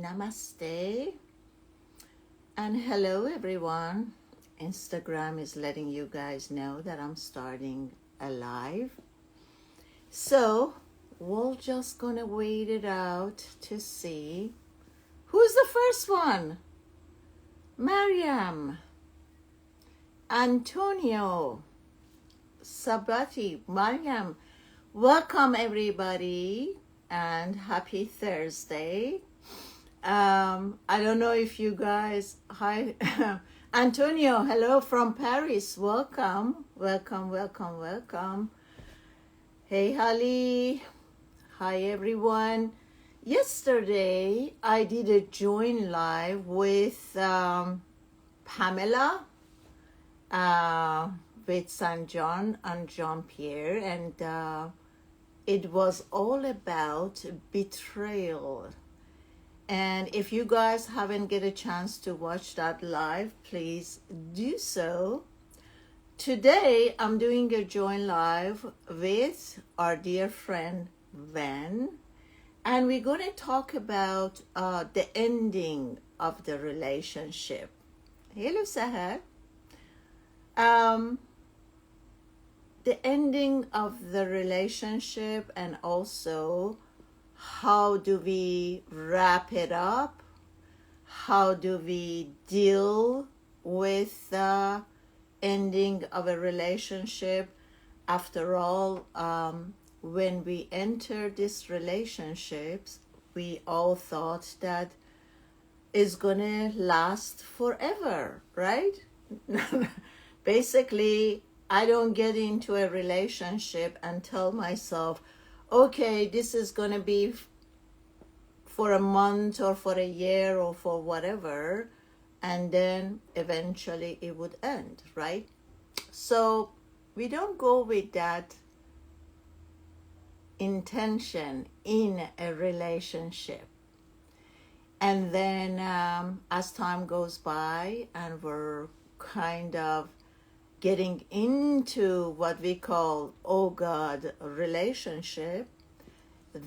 Namaste and hello everyone. Instagram is letting you guys know that I'm starting a live. So we're just gonna wait it out to see who's the first one. Mariam, Antonio, Sabati, Mariam. Welcome everybody and happy Thursday. I don't know if you guys, hi, Antonio, hello from Paris, welcome. Hey, Holly, hi everyone. Yesterday, I did a join live with Pamela, with Saint John and Jean-Pierre, and it was all about betrayal. And if you guys haven't get a chance to watch that live, please do so. Today, I'm doing a join live with our dear friend, Van. And we're going to talk about the ending of the relationship. Hello, Sahar. The ending of the relationship, and also how do we wrap it up? How do we deal with the ending of a relationship? After all, when we entered these relationships, we all thought that it's gonna last forever, right? Basically, I don't get into a relationship and tell myself, okay, this is gonna be for a month or for a year or for whatever, and then eventually it would end, right? So we don't go with that intention in a relationship. And then as time goes by and we're kind of getting into what we call, oh God, relationship,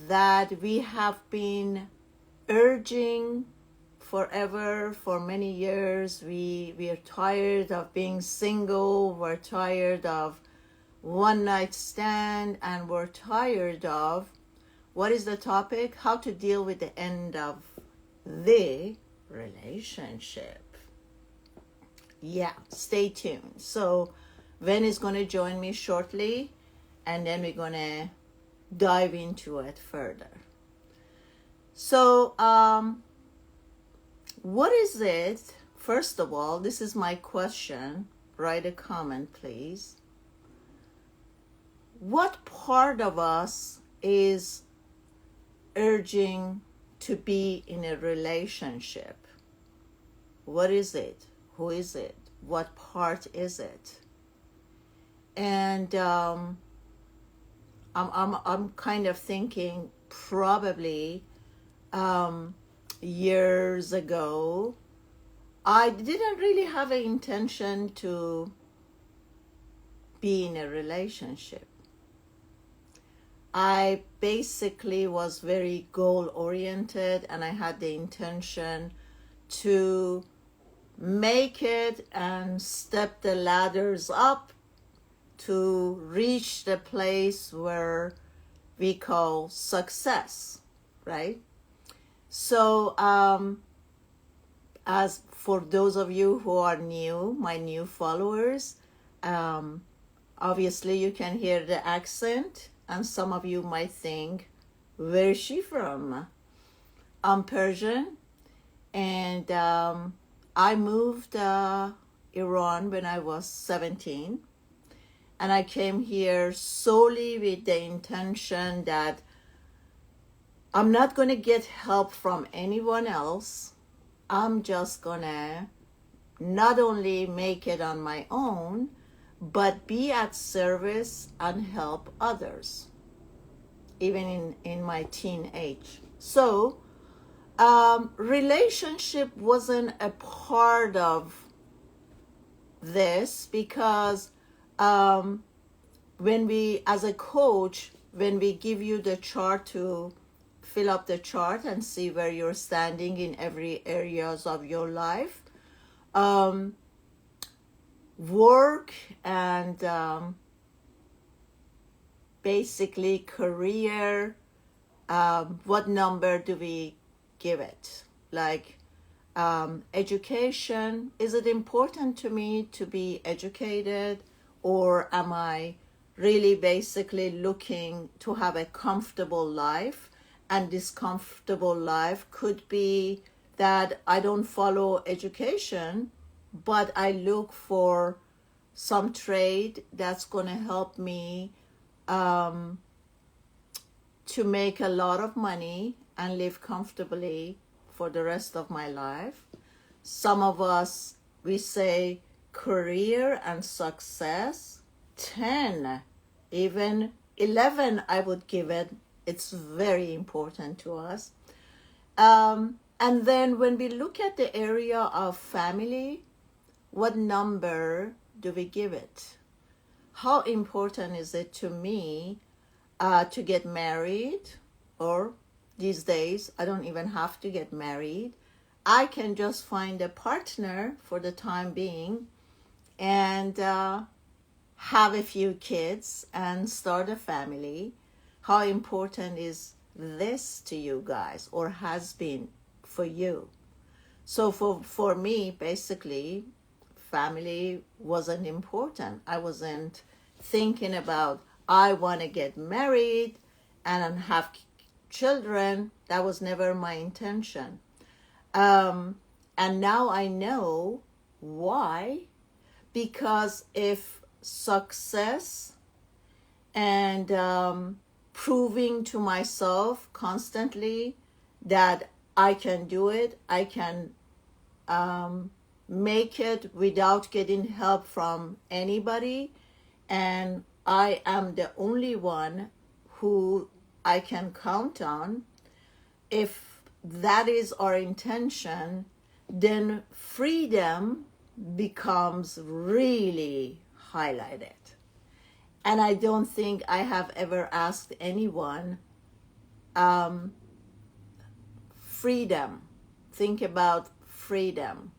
that we have been urging forever, for many years. We are tired of being single, we're tired of one night stand, and we're tired of, what is the topic? How to deal with the end of the relationship. Yeah, stay tuned. So Ven is going to join me shortly, and then we're going to dive into it further. So what is it? First of all, this is my question. Write a comment, please. What part of us is urging to be in a relationship? What is it? Who is it? What part is it? And I'm kind of thinking probably years ago, I didn't really have an intention to be in a relationship. I basically was very goal-oriented, and I had the intention to make it and step the ladders up to reach the place where we call success, right? So as for those of you who are new, my new followers, obviously you can hear the accent, and some of you might think, where is she from? I'm Persian, and I moved Iran when I was 17, and I came here solely with the intention that I'm not going to get help from anyone else. I'm just going to not only make it on my own, but be at service and help others, even in my teenage. So relationship wasn't a part of this, because when we, as a coach, when we give you the chart to fill up the chart and see where you're standing in every areas of your life. Work and basically career, what number do we give it? Like education, is it important to me to be educated, or am I really basically looking to have a comfortable life? And this comfortable life could be that I don't follow education, but I look for some trade that's going to help me to make a lot of money and live comfortably for the rest of my life. Some of us, we say career and success, 10, even 11, I would give it. It's very important to us. And then when we look at the area of family, what number do we give it? How important is it to me to get married? Or these days, I don't even have to get married. I can just find a partner for the time being and have a few kids and start a family. How important is this to you guys, or has been for you? So for me, basically, family wasn't important. I wasn't thinking about, I want to get married and have children. That was never my intention. And now I know why. Because if success and proving to myself constantly that I can do it, I can make it without getting help from anybody, and I am the only one who I can count on. If that is our intention, then freedom becomes really highlighted. And I don't think I have ever asked anyone, freedom. Think about freedom.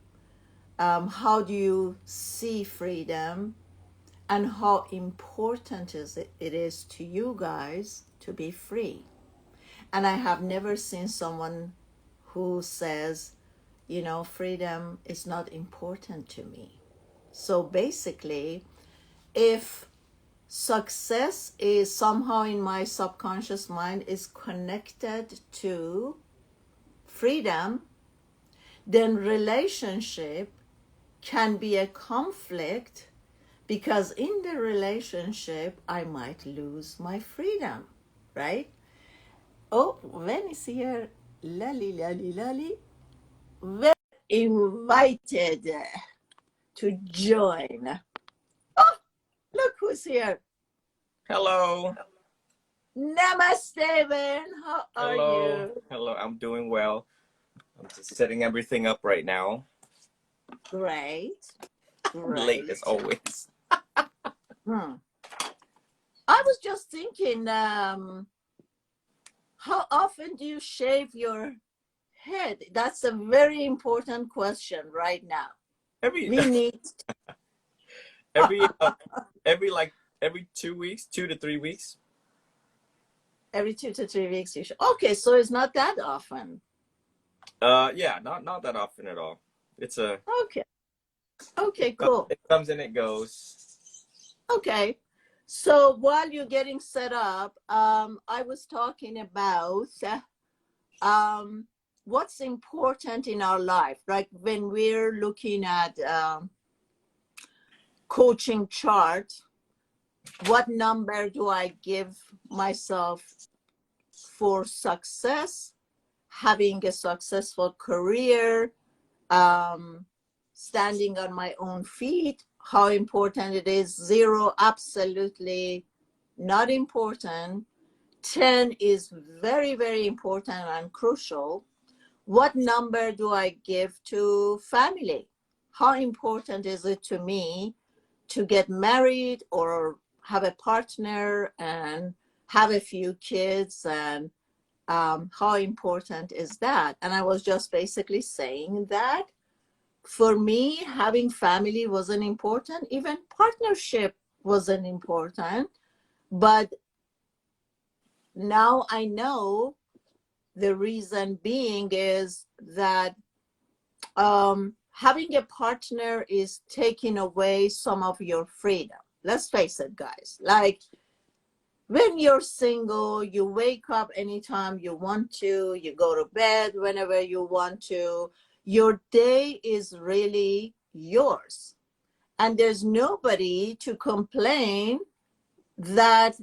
How do you see freedom, and how important it is to you guys to be free? And I have never seen someone who says, you know, freedom is not important to me. So basically, if success is somehow in my subconscious mind is connected to freedom, then relationship can be a conflict, because in the relationship I might lose my freedom, right? Oh, Ven is here. Lali, lali, lali. Very invited to join. Oh, look who's here. Hello. Namaste, Ben. How are you? Hello, I'm doing well. I'm just setting everything up right now. Great. Late as always. I was just thinking, how often do you shave your head? That's a very important question right now. Every We need every 2 weeks, 2 to 3 weeks. every 2 to 3 weeks you should. Okay, so it's not that often. Yeah, not that often at all. It's a Okay, cool. It comes and it goes. Okay. So while you're getting set up, I was talking about what's important in our life, like when we're looking at coaching chart, what number do I give myself for success, having a successful career, standing on my own feet, how important it is. 0, absolutely not important. 10 is very, very important and crucial. What number do I give to family? How important is it to me to get married or have a partner and have a few kids and how important is that? And I was just basically saying that for me, having family wasn't important. Even partnership wasn't important. But now I know the reason being is that having a partner is taking away some of your freedom. Let's face it, guys. Like, when you're single, you wake up anytime you want to, you go to bed whenever you want to. Your day is really yours. And there's nobody to complain that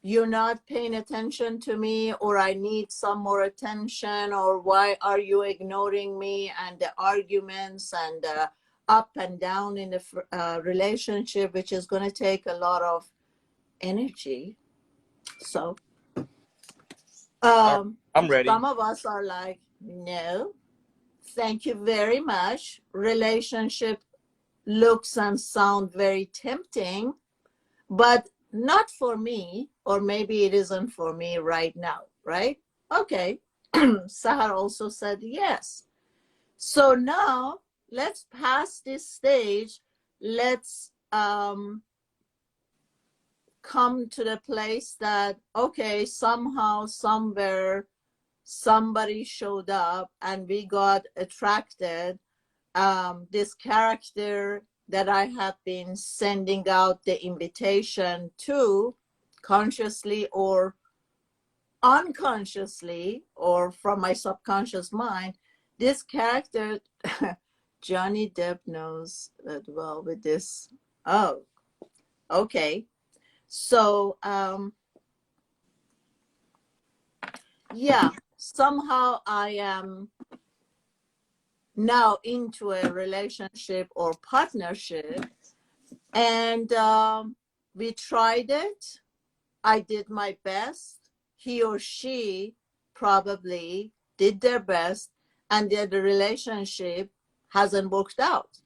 you're not paying attention to me, or I need some more attention, or why are you ignoring me, and the arguments and the up and down in the relationship, which is going to take a lot of energy. So I'm ready. some of us are like, no, thank you very much. Relationship looks and sound very tempting, but not for me, or maybe it isn't for me right now, right? Okay. Sahar also said yes. So now let's pass this stage. Let's come to the place that, okay, somehow, somewhere, somebody showed up and we got attracted. This character that I have been sending out the invitation to, consciously or unconsciously, or from my subconscious mind, this character, Johnny Depp knows that well with this. Oh, okay. So, yeah, somehow I am now into a relationship or partnership, and we tried it. I did my best. He or she probably did their best, and yet the relationship hasn't worked out.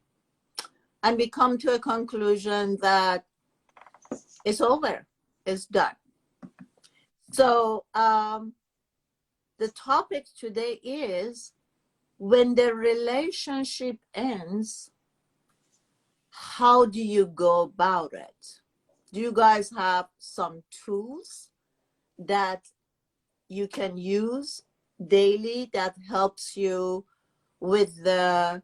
And we come to a conclusion that it's over, it's done. So the topic today is, when the relationship ends, how do you go about it? Do you guys have some tools that you can use daily that helps you with the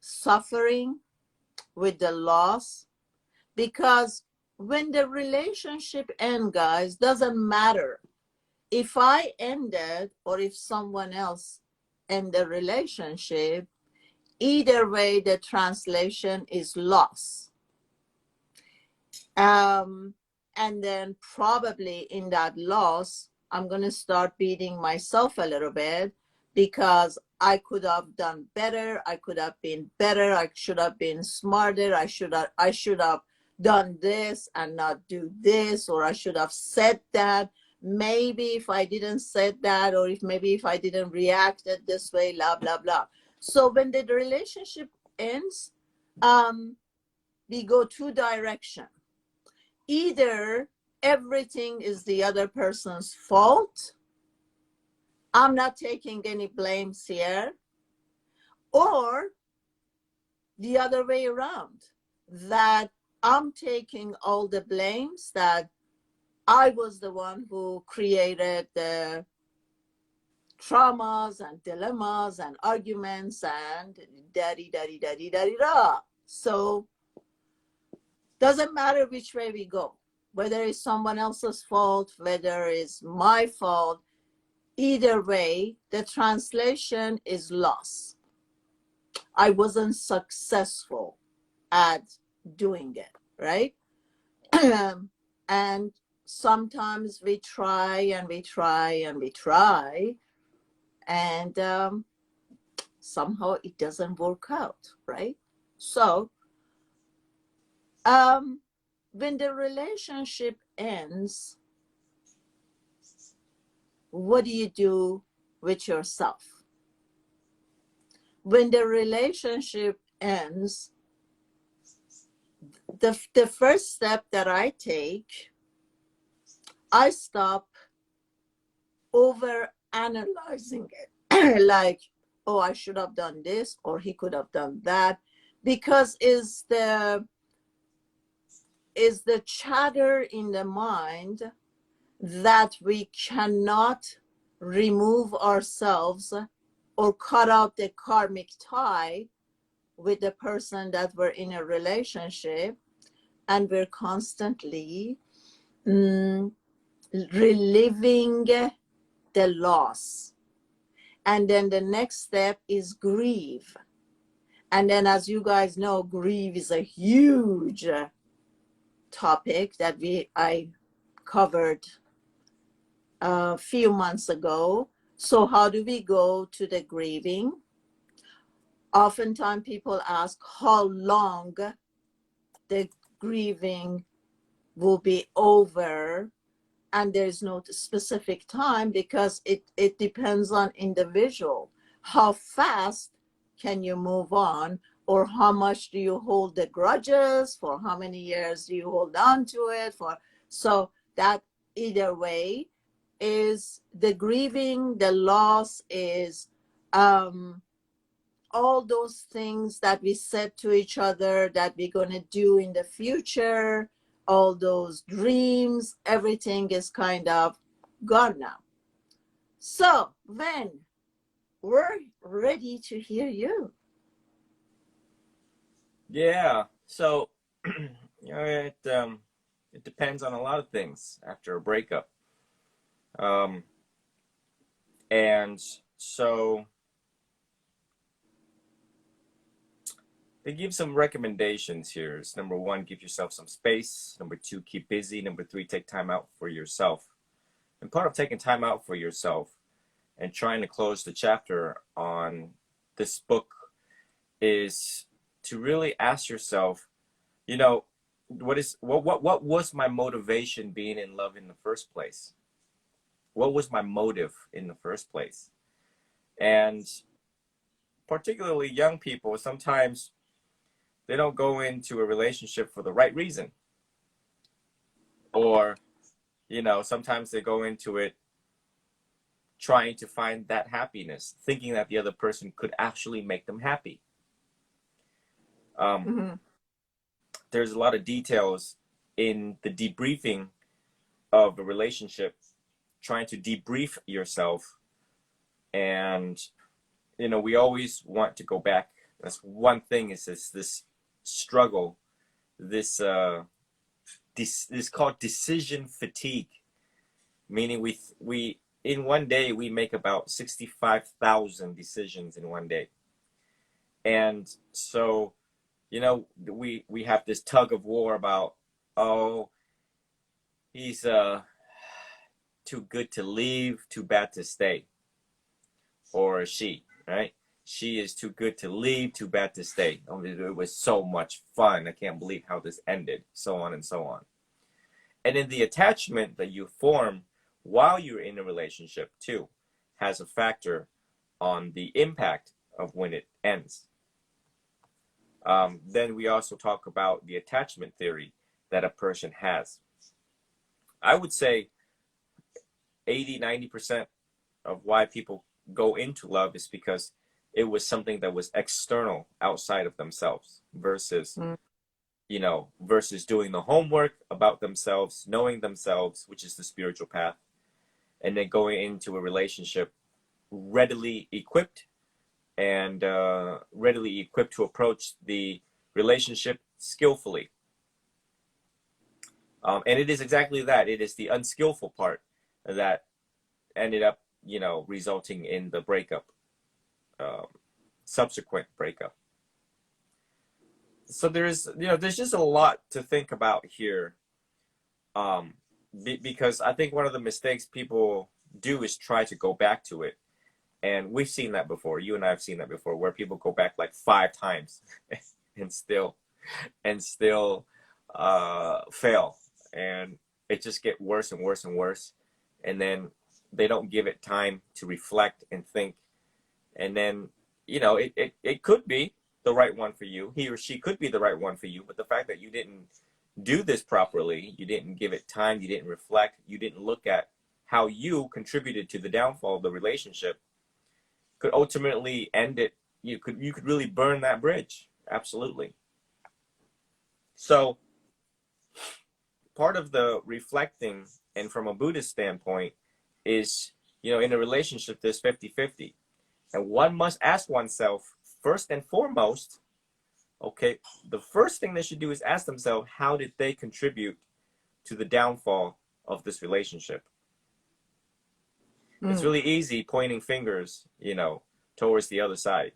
suffering, with the loss? Because when the relationship ends, guys, doesn't matter if I ended or if someone else ended the relationship, either way, the translation is loss. And then probably in that loss, I'm going to start beating myself a little bit, because I could have done better. I could have been better. I should have been smarter. I should have done this and not do this, or I should have said that. Maybe if I didn't say that, or if I didn't react it this way, blah, blah, blah. So when the relationship ends, we go two directions. Either everything is the other person's fault, I'm not taking any blames here, or the other way around, that I'm taking all the blames, that I was the one who created the traumas and dilemmas and arguments and da-di-da-di-da-di-da-di-da. So doesn't matter which way we go, whether it's someone else's fault, whether it's my fault, either way, the translation is loss. I wasn't successful at doing it, right? And sometimes we try and we try and we try, and somehow it doesn't work out, right? So when the relationship ends, what do you do with yourself? When the relationship ends, the first step that I take I stop over analyzing it. Like, oh, I should have done this, or he could have done that, because is the chatter in the mind that we cannot remove ourselves or cut out the karmic tie with the person that we're in a relationship, and we're constantly reliving the loss. And then the next step is grieve. And then, as you guys know, grieve is a huge topic that I covered a few months ago. So how do we go to the grieving? Oftentimes people ask how long the grieving will be over, and there's no specific time, because it depends on individual. How fast can you move on, or how much do you hold the grudges, for how many years do you hold on to it for? So that either way is the grieving. The loss is all those things that we said to each other that we're going to do in the future, all those dreams, everything is kind of gone now. So then we're ready to hear you. Yeah. So, it depends on a lot of things after a breakup. And so they give some recommendations here. It's number 1, give yourself some space. Number 2, keep busy. Number 3, take time out for yourself. And part of taking time out for yourself and trying to close the chapter on this book is to really ask yourself, what was my motivation being in love in the first place? What was my motive in the first place? And particularly young people, sometimes they don't go into a relationship for the right reason. Or, sometimes they go into it trying to find that happiness, thinking that the other person could actually make them happy. There's a lot of details in the debriefing of a relationship, trying to debrief yourself. And, we always want to go back. That's one thing, is this struggle, this called decision fatigue, meaning we in one day we make about 65,000 decisions in one day. And so, we have this tug of war about, oh, he's too good to leave, too bad to stay. Or she, right? She is too good to leave, too bad to stay. Oh, it was so much fun. I can't believe how this ended. So on and so on. And then the attachment that you form while you're in a relationship too has a factor on the impact of when it ends. Then we also talk about the attachment theory that a person has. I would say 80-90% of why people go into love is because it was something that was external, outside of themselves, versus versus doing the homework about themselves, knowing themselves, which is the spiritual path, and then going into a relationship readily equipped to approach the relationship skillfully. And it is exactly that. It is the unskillful part that ended up, resulting in the breakup, subsequent breakup. So there's just a lot to think about here, because I think one of the mistakes people do is try to go back to it. And we've seen that before. You and I have seen that before, where people go back like 5 times and still fail. And it just gets worse and worse and worse. And then they don't give it time to reflect and think. And then, it could be the right one for you. He or she could be the right one for you. But the fact that you didn't do this properly, you didn't give it time, you didn't reflect, you didn't look at how you contributed to the downfall of the relationship, could ultimately end it. You could really burn that bridge. Absolutely. So part of the reflecting, and from a Buddhist standpoint, is, in a relationship, there's 50-50. And one must ask oneself, first and foremost, okay, the first thing they should do is ask themselves, how did they contribute to the downfall of this relationship? It's really easy pointing fingers, towards the other side.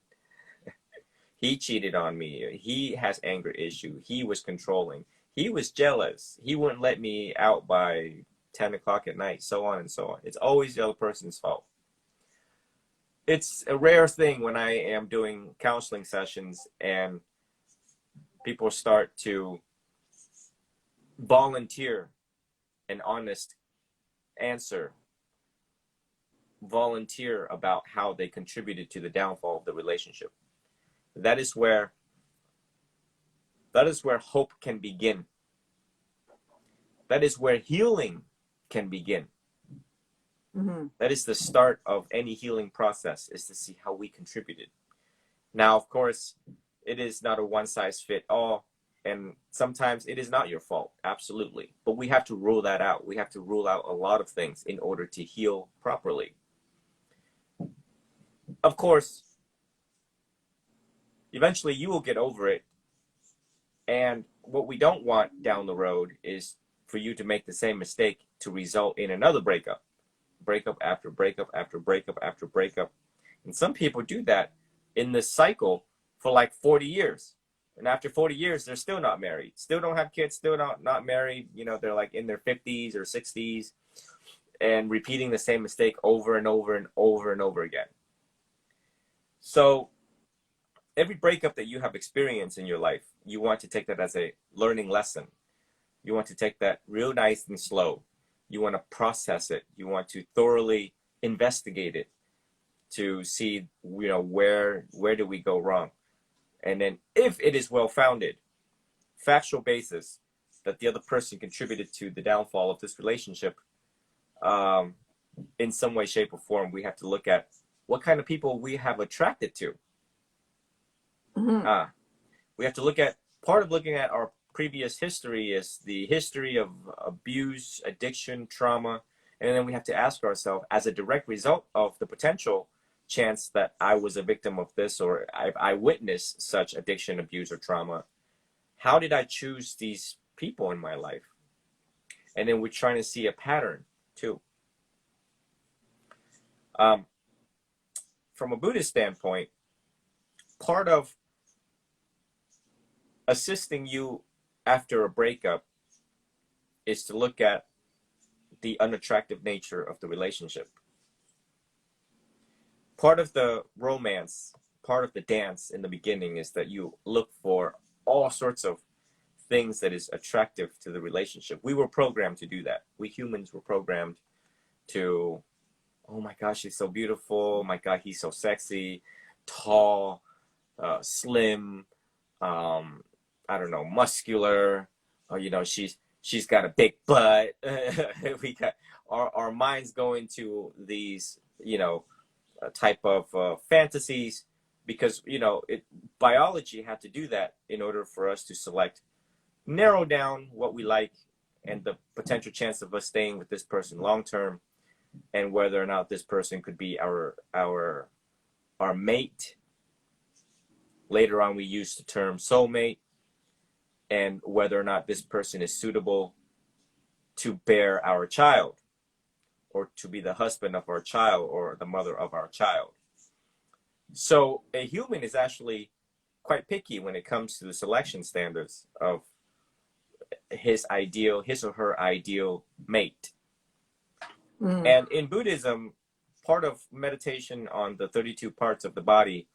He cheated on me. He has anger issue. He was controlling. He was jealous. He wouldn't let me out by 10 o'clock at night, so on and so on. It's always the other person's fault. It's a rare thing when I am doing counseling sessions and people start to volunteer an honest answer, volunteer about how they contributed to the downfall of the relationship. That is where hope can begin. That is where healing can begin. Mm-hmm. That is the start of any healing process, is to see how we contributed. Now, of course, it is not a one-size-fits-all, and sometimes it is not your fault, absolutely. But we have to rule that out. We have to rule out a lot of things in order to heal properly. Of course, eventually you will get over it. And what we don't want down the road is for you to make the same mistake to result in another breakup. Breakup after breakup after breakup after breakup. And some people do that in this cycle for like 40 years. And after 40 years, they're still not married, still don't have kids, still not married. They're like in their 50s or 60s and repeating the same mistake over and over and over and over again. So every breakup that you have experienced in your life, you want to take that as a learning lesson. You want to take that real nice and slow. You want to process it. You want to thoroughly investigate it to see, where do we go wrong? And then if it is well-founded, factual basis that the other person contributed to the downfall of this relationship, in some way, shape, or form, we have to look at what kind of people we have attracted to. Mm-hmm. We have to look at, part of looking at our previous history is the history of abuse, addiction, trauma. And then we have to ask ourselves, as a direct result of the potential chance that I was a victim of this, or I witnessed such addiction, abuse, or trauma, how did I choose these people in my life? And then we're trying to see a pattern too. From a Buddhist standpoint, part of assisting you after a breakup is to look at the unattractive nature of the relationship. Part of the romance, part of the dance in the beginning is that you look for all sorts of things that is attractive to the relationship. We were programmed to do that. We humans were programmed to, oh my gosh, she's so beautiful. Oh my God, he's so sexy, tall, slim, I don't know, muscular, or, she's got a big butt. We got our minds going to these, type of fantasies, because, biology had to do that in order for us to narrow down what we like and the potential chance of us staying with this person long term, and whether or not this person could be our mate. Later on, we used the term soulmate, and whether or not this person is suitable to bear our child, or to be the husband of our child, or the mother of our child. So a human is actually quite picky when it comes to the selection standards of his or her ideal mate. And in Buddhism, part of meditation on the 32 parts of the body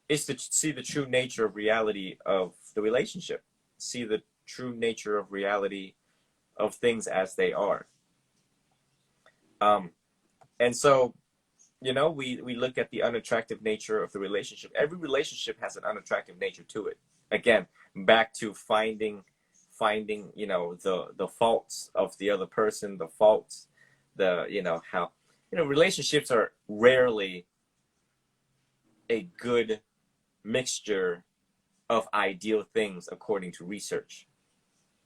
is to see the true nature of reality of the relationship, see the true nature of reality of things as they are. And so, we look at the unattractive nature of the relationship. Every relationship has an unattractive nature to it. Again, back to finding finding, you know, the faults of the other person, the faults, the, you know, how, you know, relationships are rarely a good mixture of ideal things according to research,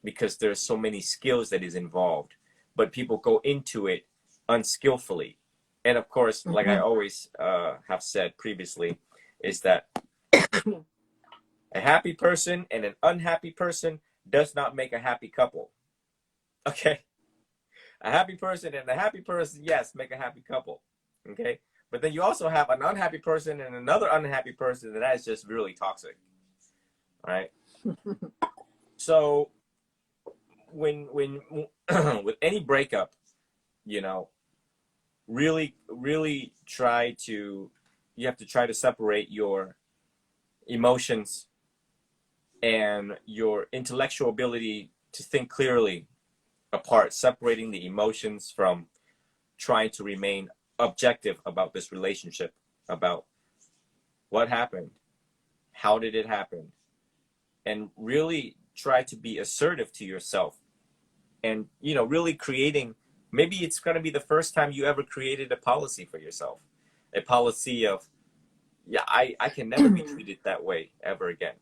because there's so many skills that is involved, but people go into it unskillfully. And of course, like I always have said previously, is that a happy person and an unhappy person does not make a happy couple. Okay? A happy person and a happy person, yes, make a happy couple. Okay? But then you also have an unhappy person and another unhappy person, and that is just really toxic. All right? So when with any breakup, you know, really you have to try to separate your emotions and your intellectual ability to think clearly apart, separating the emotions from trying to remain objective about this relationship, about what happened, how did it happen, and really try to be assertive to yourself. And, you know, really creating, maybe it's going to be the first time you ever created a policy for yourself, a policy of, yeah, I can never be treated that way ever again.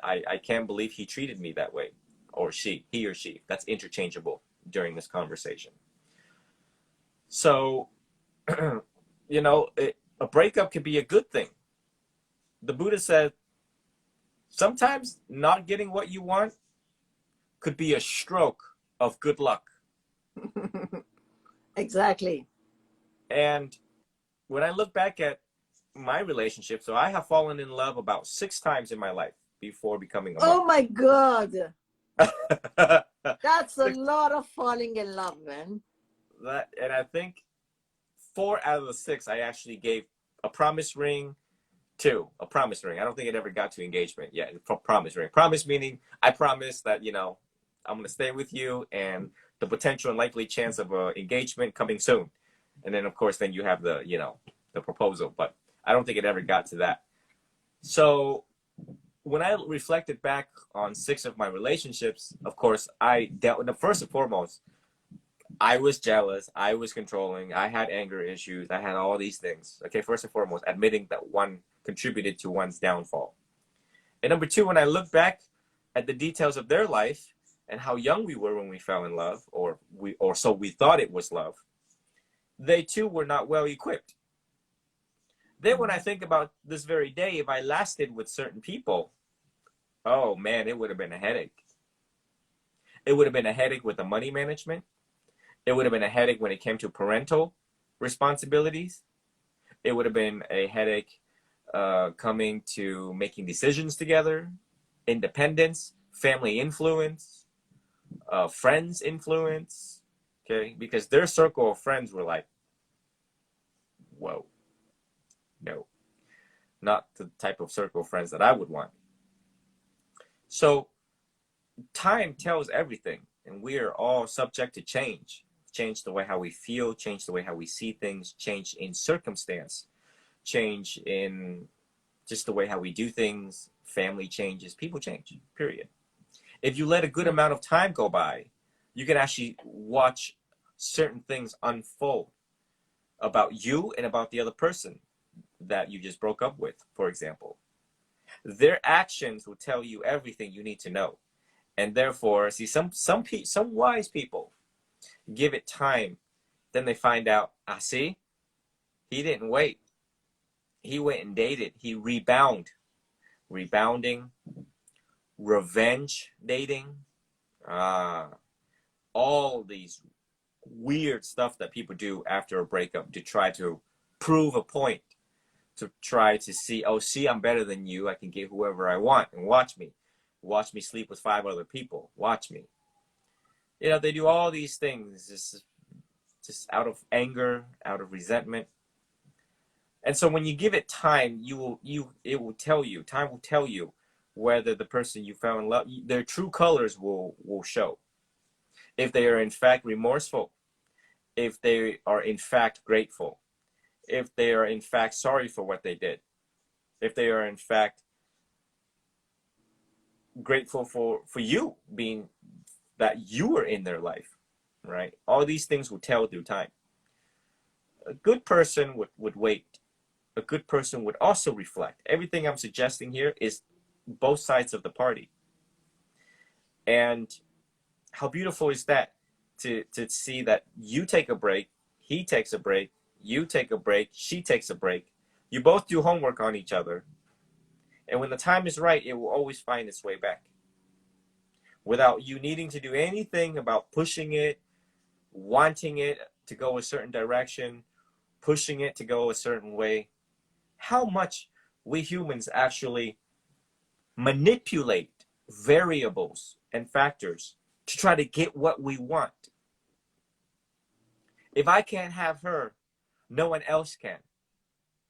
I can't believe he treated me that way, or he or she. That's interchangeable during this conversation. So, you know, a breakup could be a good thing. The Buddha said, sometimes not getting what you want could be a stroke of good luck. Exactly. And when I look back at my relationship, so I have fallen in love about 6 times in my life before becoming a monk. Oh my God. That's a lot of falling in love, man. And I think 4 out of the 6, I actually gave a promise ring to. A promise ring. I don't think it ever got to engagement yet. Promise ring. Promise meaning I promise that, you know, I'm going to stay with you, and the potential and likely chance of engagement coming soon. And then, of course, then you have the, you know, the proposal. But I don't think it ever got to that. So when I reflected back on 6 of my relationships, of course, I dealt with, first and foremost, I was jealous, I was controlling, I had anger issues, I had all these things. Okay, first and foremost, admitting that one contributed to one's downfall. And number 2, when I look back at the details of their life and how young we were when we fell in love, or so we thought it was love, they too were not well equipped. Then when I think about this very day, if I lasted with certain people, oh man, it would have been a headache. It would have been a headache with the money management. It would have been a headache when it came to parental responsibilities. It would have been a headache coming to making decisions together, independence, family influence, friends influence, okay? Because their circle of friends were like, whoa, no, not the type of circle of friends that I would want. So time tells everything, and we are all subject to change. Change the way how we feel, change the way how we see things, change in circumstance, change in just the way how we do things, family changes, people change, period. If you let a good amount of time go by, you can actually watch certain things unfold about you and about the other person that you just broke up with, for example. Their actions will tell you everything you need to know. And therefore, see, some wise people give it time, then they find out, see, he didn't wait. He went and dated. He rebounding, revenge dating, all these weird stuff that people do after a breakup to try to prove a point, to try to see, oh, see, I'm better than you. I can get whoever I want, and watch me sleep with 5 other people. Watch me. You know, they do all these things just out of anger, out of resentment. And so when you give it time, time will tell you whether the person you fell in love, their true colors will show. If they are in fact remorseful, if they are in fact grateful, if they are in fact sorry for what they did, if they are in fact grateful for you being that you were in their life, right? All these things will tell through time. A good person would wait. A good person would also reflect. Everything I'm suggesting here is both sides of the party. And how beautiful is that to see that you take a break, he takes a break, you take a break, she takes a break. You both do homework on each other. And when the time is right, it will always find its way back. Without you needing to do anything about pushing it, wanting it to go a certain direction, pushing it to go a certain way. How much we humans actually manipulate variables and factors to try to get what we want. If I can't have her, no one else can.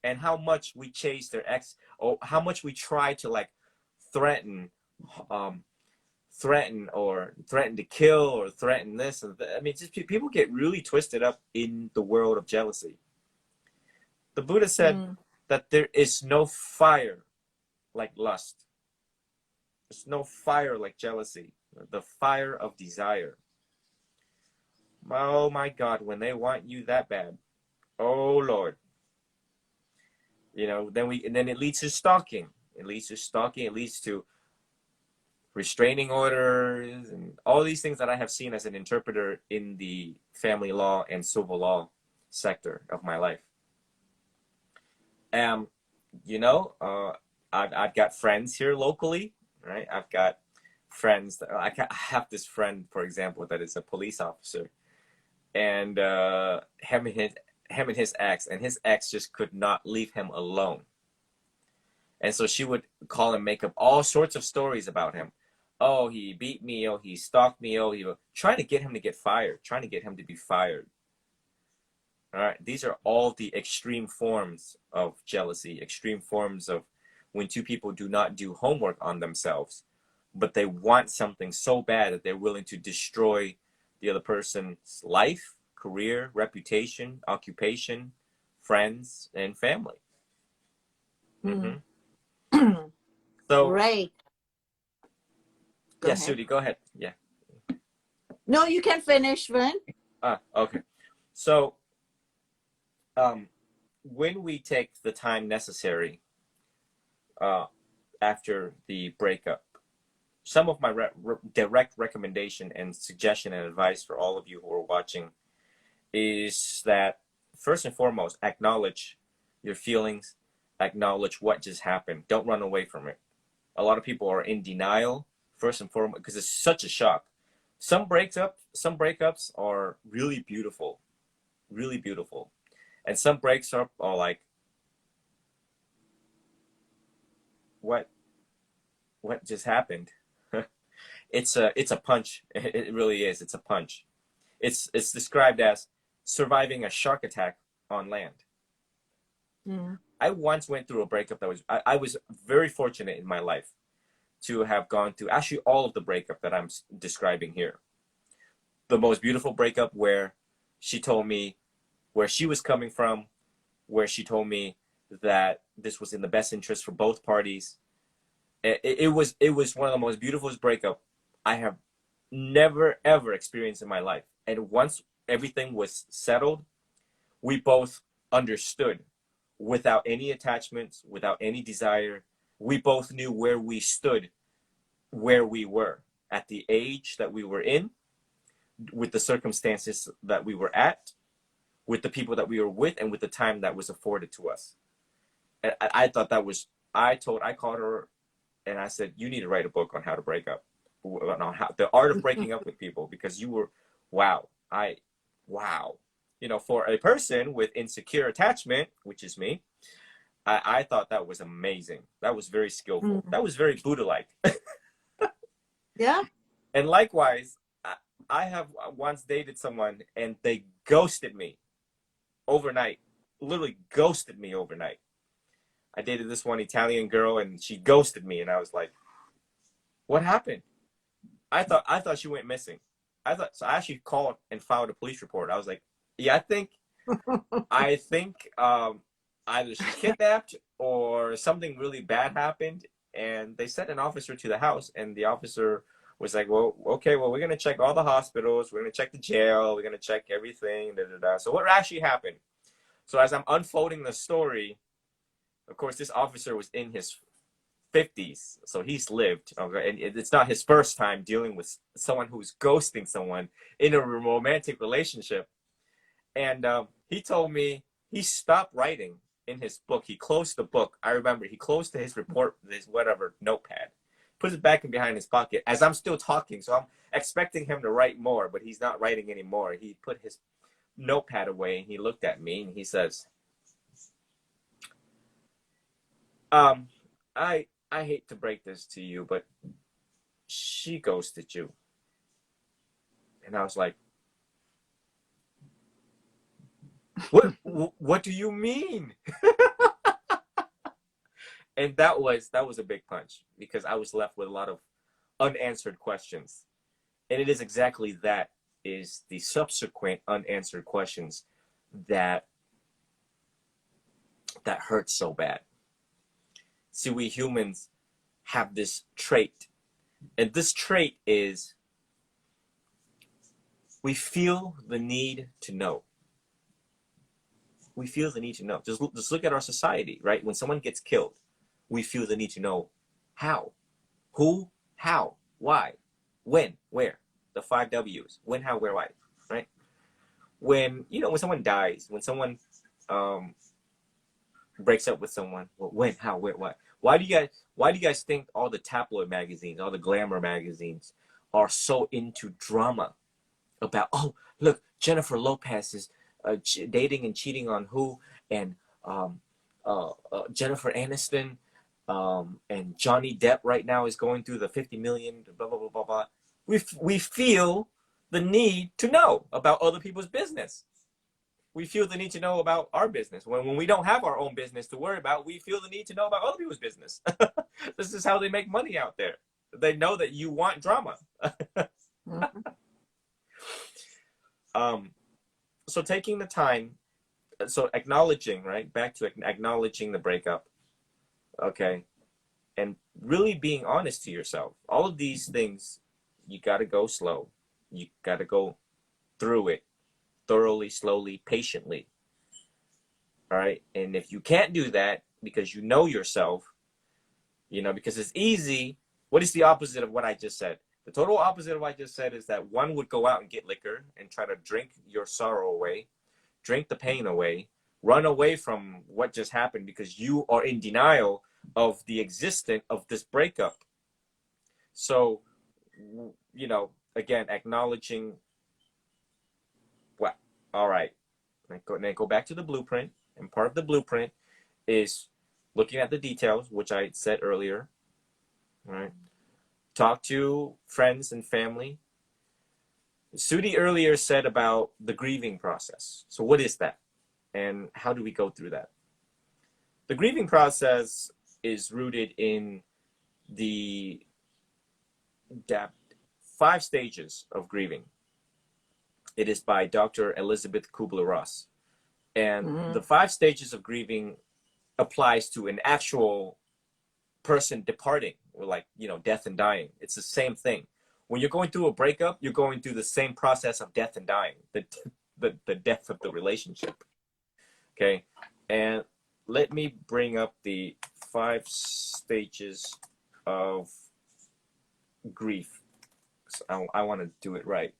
And how much we chase their ex, or how much we try to like threaten, threaten to kill or threaten this. I mean, just people get really twisted up in the world of jealousy. The Buddha said that there is no fire like lust. There's no fire like jealousy. The fire of desire. Oh my God, when they want you that bad, oh Lord. You know, then it leads to stalking. It leads to restraining orders and all these things that I have seen as an interpreter in the family law and civil law sector of my life. You know, I've got friends here locally, right? I've got friends that I have this friend, for example, that is a police officer, and him and his ex just could not leave him alone. And so she would call and make up all sorts of stories about him. Oh, he beat me. Oh, he stalked me. Oh, he was trying to get him to get fired, trying to get him to be fired. All right. These are all the extreme forms of jealousy, extreme forms of when two people do not do homework on themselves, but they want something so bad that they're willing to destroy the other person's life, career, reputation, occupation, friends, and family. So, right. yes, Sudi, go ahead. Yeah. No, you can finish, Vin. Okay. So, when we take the time necessary after the breakup, some of my direct recommendation and suggestion and advice for all of you who are watching is that, first and foremost, acknowledge your feelings, acknowledge what just happened. Don't run away from it. A lot of people are in denial, first and foremost, because it's such a shock. Some breakups are really beautiful, and some breakups are like, what just happened? It's a punch. It really is. It's a punch. It's described as surviving a shark attack on land. I once went through a breakup that I was very fortunate in my life to have gone through actually all of the breakup that I'm describing here. The most beautiful breakup where she told me where she was coming from, where she told me that this was in the best interest for both parties. It was one of the most beautiful breakup I have never ever experienced in my life. And once everything was settled, we both understood without any attachments, without any desire. We both knew where we stood, where we were at the age that we were in, with the circumstances that we were at, with the people that we were with, and with the time that was afforded to us. And I thought that was, I called her and I said, you need to write a book on how to break up, on how, the art of breaking up with people, because you were, wow. You know, for a person with insecure attachment, which is me, I thought that was amazing. That was very skillful. That was very Buddha-like. Yeah. And likewise, I have once dated someone and they ghosted me overnight, literally ghosted me overnight. I dated this one Italian girl and she ghosted me, and I was like, what happened? I thought she went missing. So I actually called and filed a police report. I was like, yeah, I think either she kidnapped or something really bad happened, and they sent an officer to the house, and the officer was like, well, okay, well, we're going to check all the hospitals. We're going to check the jail. We're going to check everything. Da, da, da. So what actually happened? So as I'm unfolding the story, of course, this officer was in his 50s. So he's lived. Okay? And it's not his first time dealing with someone who's ghosting someone in a romantic relationship. And he told me he stopped writing in his book. He closed the book. I remember he closed his report, his whatever notepad, puts it back in behind his pocket as I'm still talking. So I'm expecting him to write more, but he's not writing anymore. He put his notepad away and he looked at me and he says, I hate to break this to you, but she ghosted you. And I was like, what do you mean? And that was a big punch, because I was left with a lot of unanswered questions. And it is exactly that, is the subsequent unanswered questions that hurt so bad. See, we humans have this trait, and this trait is we feel the need to know. We feel the need to know. Just look at our society, right? When someone gets killed, we feel the need to know how, who, how, why, when, where. The 5 W's: when, how, where, why, right? When someone dies, when someone breaks up with someone, well, when, how, where, why. Why do you guys think all the tabloid magazines, all the glamour magazines are so into drama about, oh, look, Jennifer Lopez is dating and cheating on who, and Jennifer Aniston and Johnny Depp right now is going through the 50 million, blah, blah, blah, blah, blah. We feel the need to know about other people's business. We feel the need to know about our business. When we don't have our own business to worry about, we feel the need to know about other people's business. This is how they make money out there. They know that you want drama. So taking the time, so acknowledging, right? Back to acknowledging the breakup, okay? And really being honest to yourself. All of these things, you got to go slow. You got to go through it thoroughly, slowly, patiently. All right? And if you can't do that because you know yourself, because it's easy. What is the opposite of what I just said? The total opposite of what I just said is that one would go out and get liquor and try to drink your sorrow away, drink the pain away, run away from what just happened because you are in denial of the existence of this breakup. So, again, acknowledging, well, all right, then go back to the blueprint. And part of the blueprint is looking at the details, which I said earlier, all right? Talk to friends and family. Sudi earlier said about the grieving process. So what is that? And how do we go through that? The grieving process is rooted in the 5 stages of grieving. It is by Dr. Elizabeth Kubler-Ross. And the 5 stages of grieving applies to an actual person departing, or like, death and dying. It's the same thing. When you're going through a breakup, you're going through the same process of death and dying, the death of the relationship. Okay. And let me bring up the 5 stages of grief. So I want to do it right.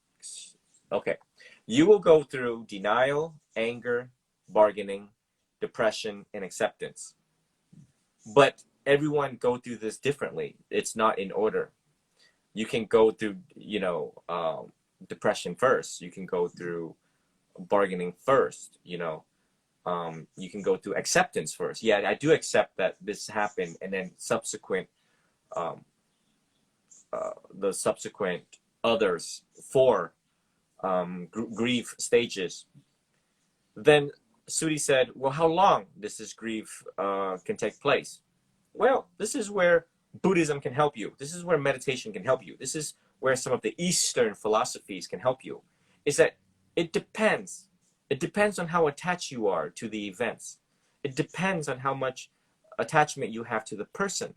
Okay. You will go through denial, anger, bargaining, depression, and acceptance. But everyone go through this differently. It's not in order. You can go through, depression first. You can go through bargaining first, you can go through acceptance first. Yeah, I do accept that this happened, and then the subsequent others 4 grief stages. Then Sudi said, well, how long does this grief can take place? Well, this is where Buddhism can help you. This is where meditation can help you. This is where some of the Eastern philosophies can help you. Is that it depends. It depends on how attached you are to the events. It depends on how much attachment you have to the person.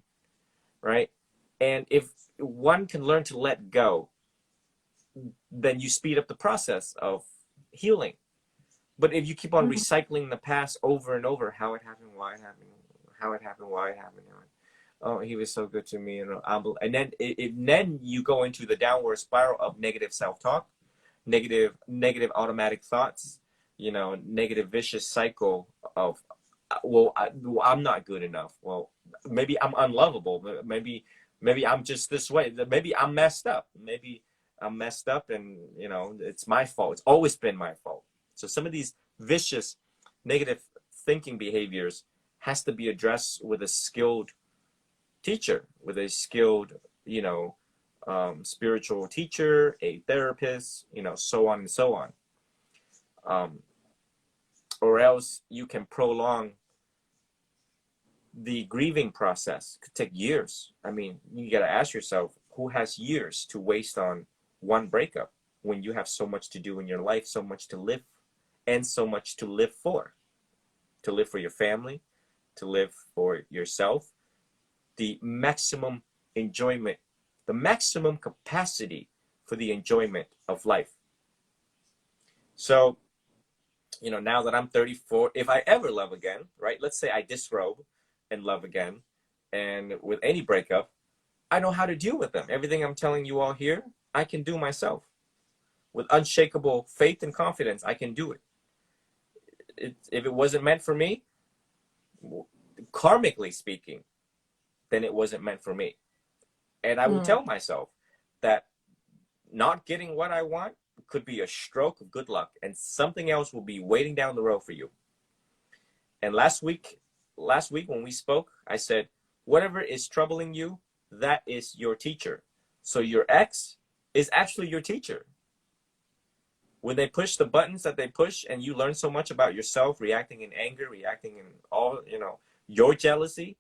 right? And if one can learn to let go, then you speed up the process of healing. But if you keep on recycling the past over and over, how it happened, why it happened, how it happened, why it happened, oh, he was so good to me, and then then you go into the downward spiral of negative self-talk, negative automatic thoughts, negative vicious cycle of, well, I'm not good enough. Well, maybe I'm unlovable. Maybe I'm just this way. Maybe I'm messed up. Maybe I'm messed up, and it's my fault. It's always been my fault. So some of these vicious, negative thinking behaviors has to be addressed with a skilled teacher, with a skilled, spiritual teacher, a therapist, so on and so on. Or else you can prolong the grieving process. It could take years. I mean, you got to ask yourself, who has years to waste on one breakup when you have so much to do in your life, so much to live, and so much to live for your family, to live for yourself, the maximum enjoyment, the maximum capacity for the enjoyment of life. So, now that I'm 34, if I ever love again, right? Let's say I disrobe and love again, and with any breakup, I know how to deal with them. Everything I'm telling you all here, I can do myself. With unshakable faith and confidence, I can do it. If it wasn't meant for me, karmically speaking, then it wasn't meant for me. And I would tell myself that not getting what I want could be a stroke of good luck, and something else will be waiting down the road for you. And last week when we spoke, I said, whatever is troubling you, that is your teacher. So your ex is actually your teacher. When they push the buttons that they push, and you learn so much about yourself, reacting in anger, reacting in all, your jealousy,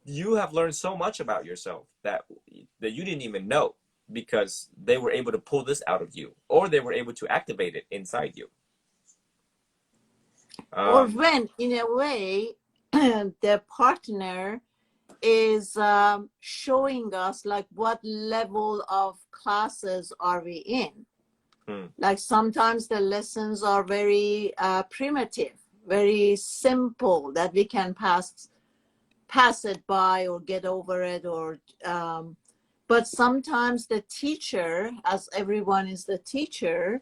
you have learned so much about yourself that you didn't even know, because they were able to pull this out of you, or they were able to activate it inside you. Or when, in a way, the partner is showing us like what level of classes are we in. Like sometimes the lessons are very primitive, very simple, that we can pass it by or get over it, or but sometimes the teacher, as everyone is the teacher,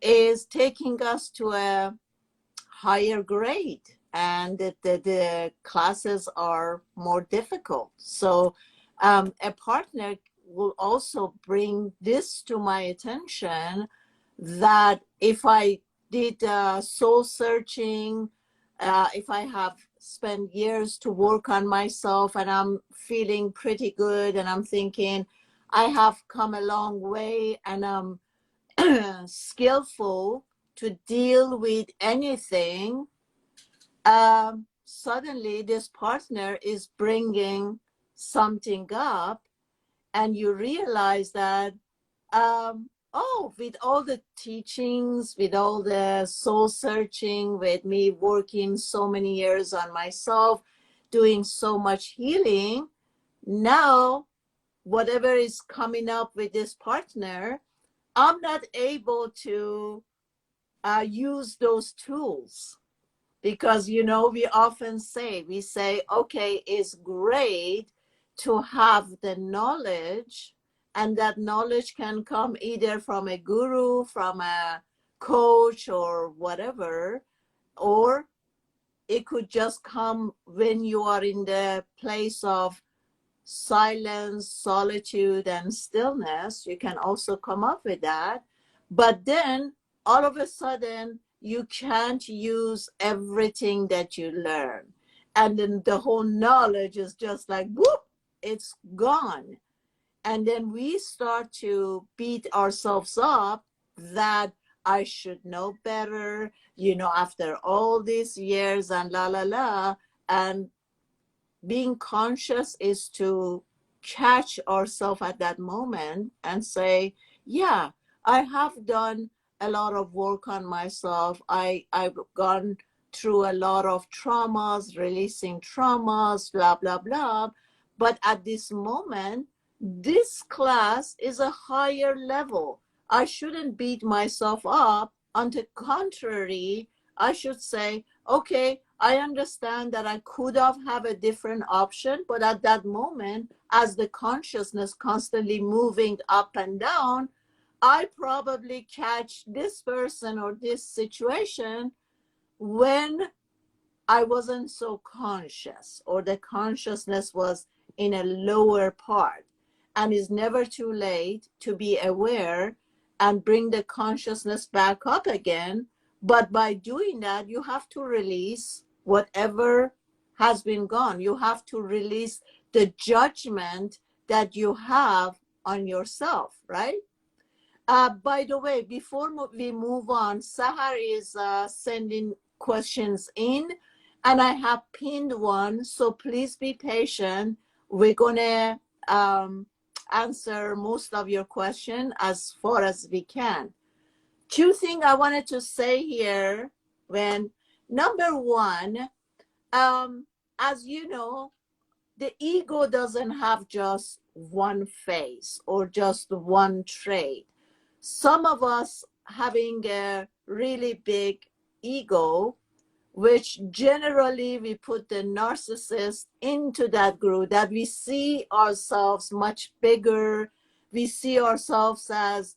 is taking us to a higher grade, and the classes are more difficult. So a partner will also bring this to my attention, that if I did soul searching, if I have spent years to work on myself and I'm feeling pretty good, and I'm thinking I have come a long way, and I'm skillful to deal with anything, suddenly this partner is bringing something up, and you realize that, with all the teachings, with all the soul searching, with me working so many years on myself, doing so much healing, now whatever is coming up with this partner, I'm not able to use those tools, because we often say, okay, it's great to have the knowledge, and that knowledge can come either from a guru, from a coach, or whatever, or it could just come when you are in the place of silence, solitude, and stillness. You can also come up with that. But then all of a sudden, you can't use everything that you learn. And then the whole knowledge is just like, whoop, it's gone. And then we start to beat ourselves up that I should know better, after all these years, and la, la, la. And being conscious is to catch ourselves at that moment and say, yeah, I have done a lot of work on myself. I've gone through a lot of traumas, releasing traumas, blah, blah, blah. But at this moment, this class is a higher level. I shouldn't beat myself up. On the contrary, I should say, okay, I understand that I could have a different option, but at that moment, as the consciousness constantly moving up and down, I probably catch this person or this situation when I wasn't so conscious, or the consciousness was in a lower part. And it's never too late to be aware and bring the consciousness back up again. But by doing that, you have to release whatever has been gone. You have to release the judgment that you have on yourself, right? By the way, before we move on, Sahar is sending questions in, and I have pinned one, so please be patient. We're gonna answer most of your question as far as we can. Two things I wanted to say here. When number one, as you know, the ego doesn't have just one face or just one trait. Some of us having a really big ego, which generally we put the narcissist into that group, that we see ourselves much bigger. We see ourselves as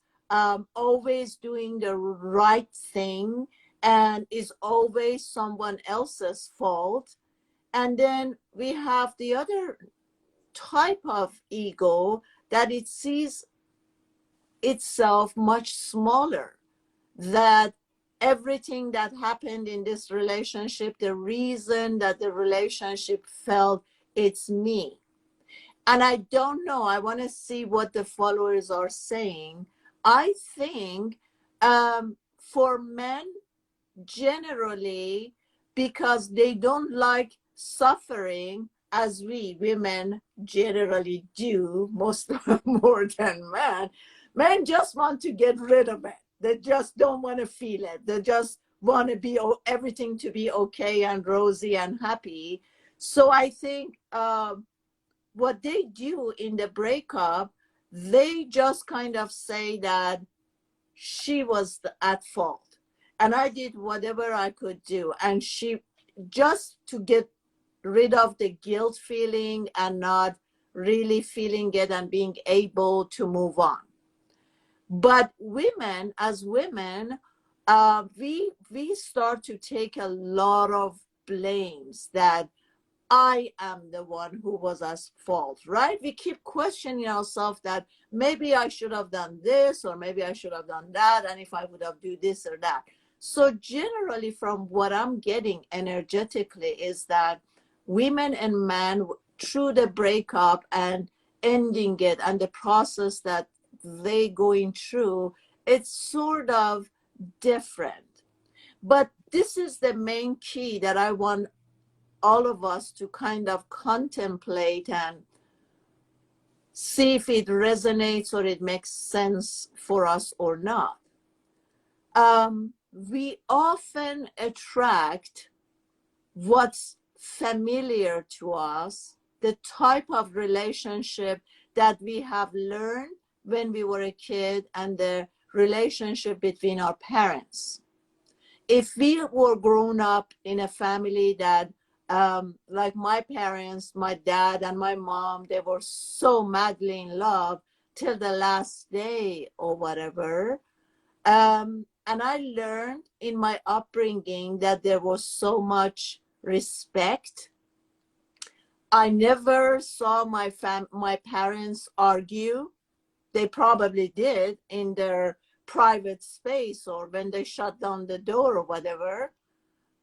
always doing the right thing, and is always someone else's fault. And then we have the other type of ego, that it sees itself much smaller, that everything that happened in this relationship, the reason that the relationship failed, it's me. And I don't know, I want to see what the followers are saying. I think for men, generally, because they don't like suffering, as we women generally do, most more than men. Men just want to get rid of it. They just don't want to feel it. They just want to be everything to be okay and rosy and happy. So I think what they do in the breakup, they just kind of say that she was at fault, and I did whatever I could do, and she, just to get rid of the guilt feeling and not really feeling it and being able to move on. But women, as women, we start to take a lot of blames, that I am the one who was at fault, right? We keep questioning ourselves that maybe I should have done this, or maybe I should have done that, and if I would have do this or that. So generally, from what I'm getting energetically, is that women and men, through the breakup and ending it and the process that they going through, it's sort of different. But this is the main key that I want all of us to kind of contemplate and see if it resonates or it makes sense for us or not. We often attract what's familiar to us, the type of relationship that we have learned when we were a kid, and the relationship between our parents. If we were grown up in a family that like my parents, my dad and my mom, they were so madly in love till the last day or whatever. And I learned in my upbringing that there was so much respect. I never saw my parents argue. They probably did in their private space or when they shut down the door or whatever.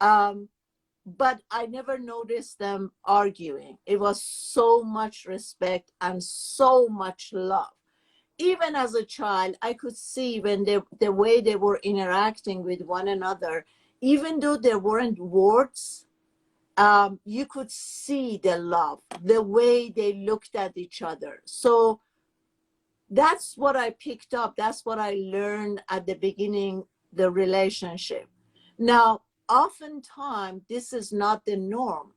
But I never noticed them arguing. It was so much respect and so much love. Even as a child, I could see when the way they were interacting with one another, even though there weren't words, you could see the love, the way they looked at each other. So that's what I picked up. That's what I learned at the beginning, the relationship. Now, oftentimes, this is not the norm.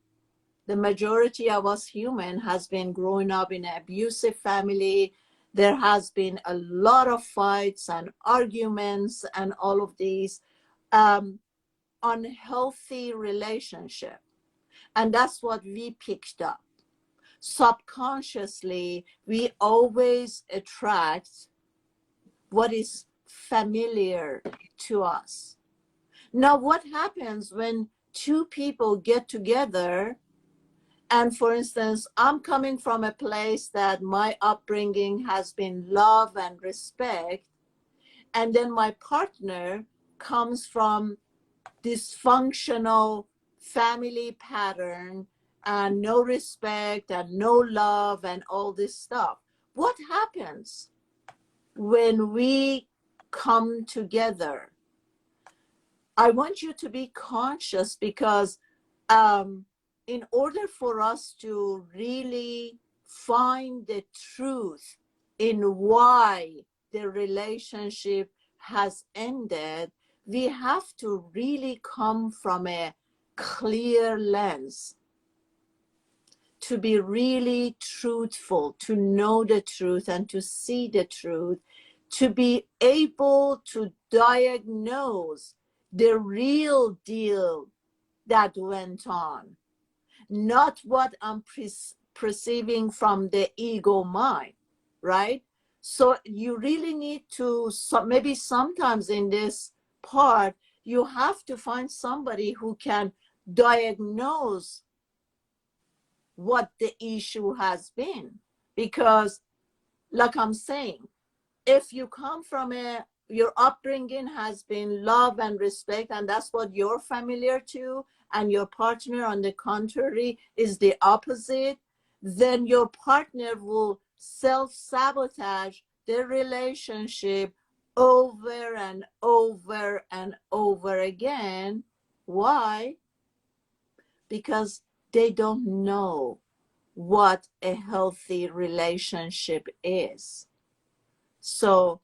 The majority of us human has been growing up in an abusive family. There has been a lot of fights and arguments and all of these unhealthy relationship. And that's what we picked up. Subconsciously, we always attract what is familiar to us. Now, what happens when two people get together? And for instance, I'm coming from a place that my upbringing has been love and respect. And then my partner comes from dysfunctional family pattern and no respect and no love and all this stuff. What happens when we come together? I want you to be conscious because in order for us to really find the truth in why the relationship has ended, we have to really come from a clear lens, to be really truthful, to know the truth and to see the truth, to be able to diagnose the real deal that went on, not what I'm perceiving from the ego mind, right? So you really need to, maybe sometimes in this part, you have to find somebody who can diagnose what the issue has been. Because like I'm saying, if you come from your upbringing has been love and respect, and that's what you're familiar to, and your partner on the contrary is the opposite, then your partner will self-sabotage the relationship over and over and over again. Why? Because they don't know what a healthy relationship is. So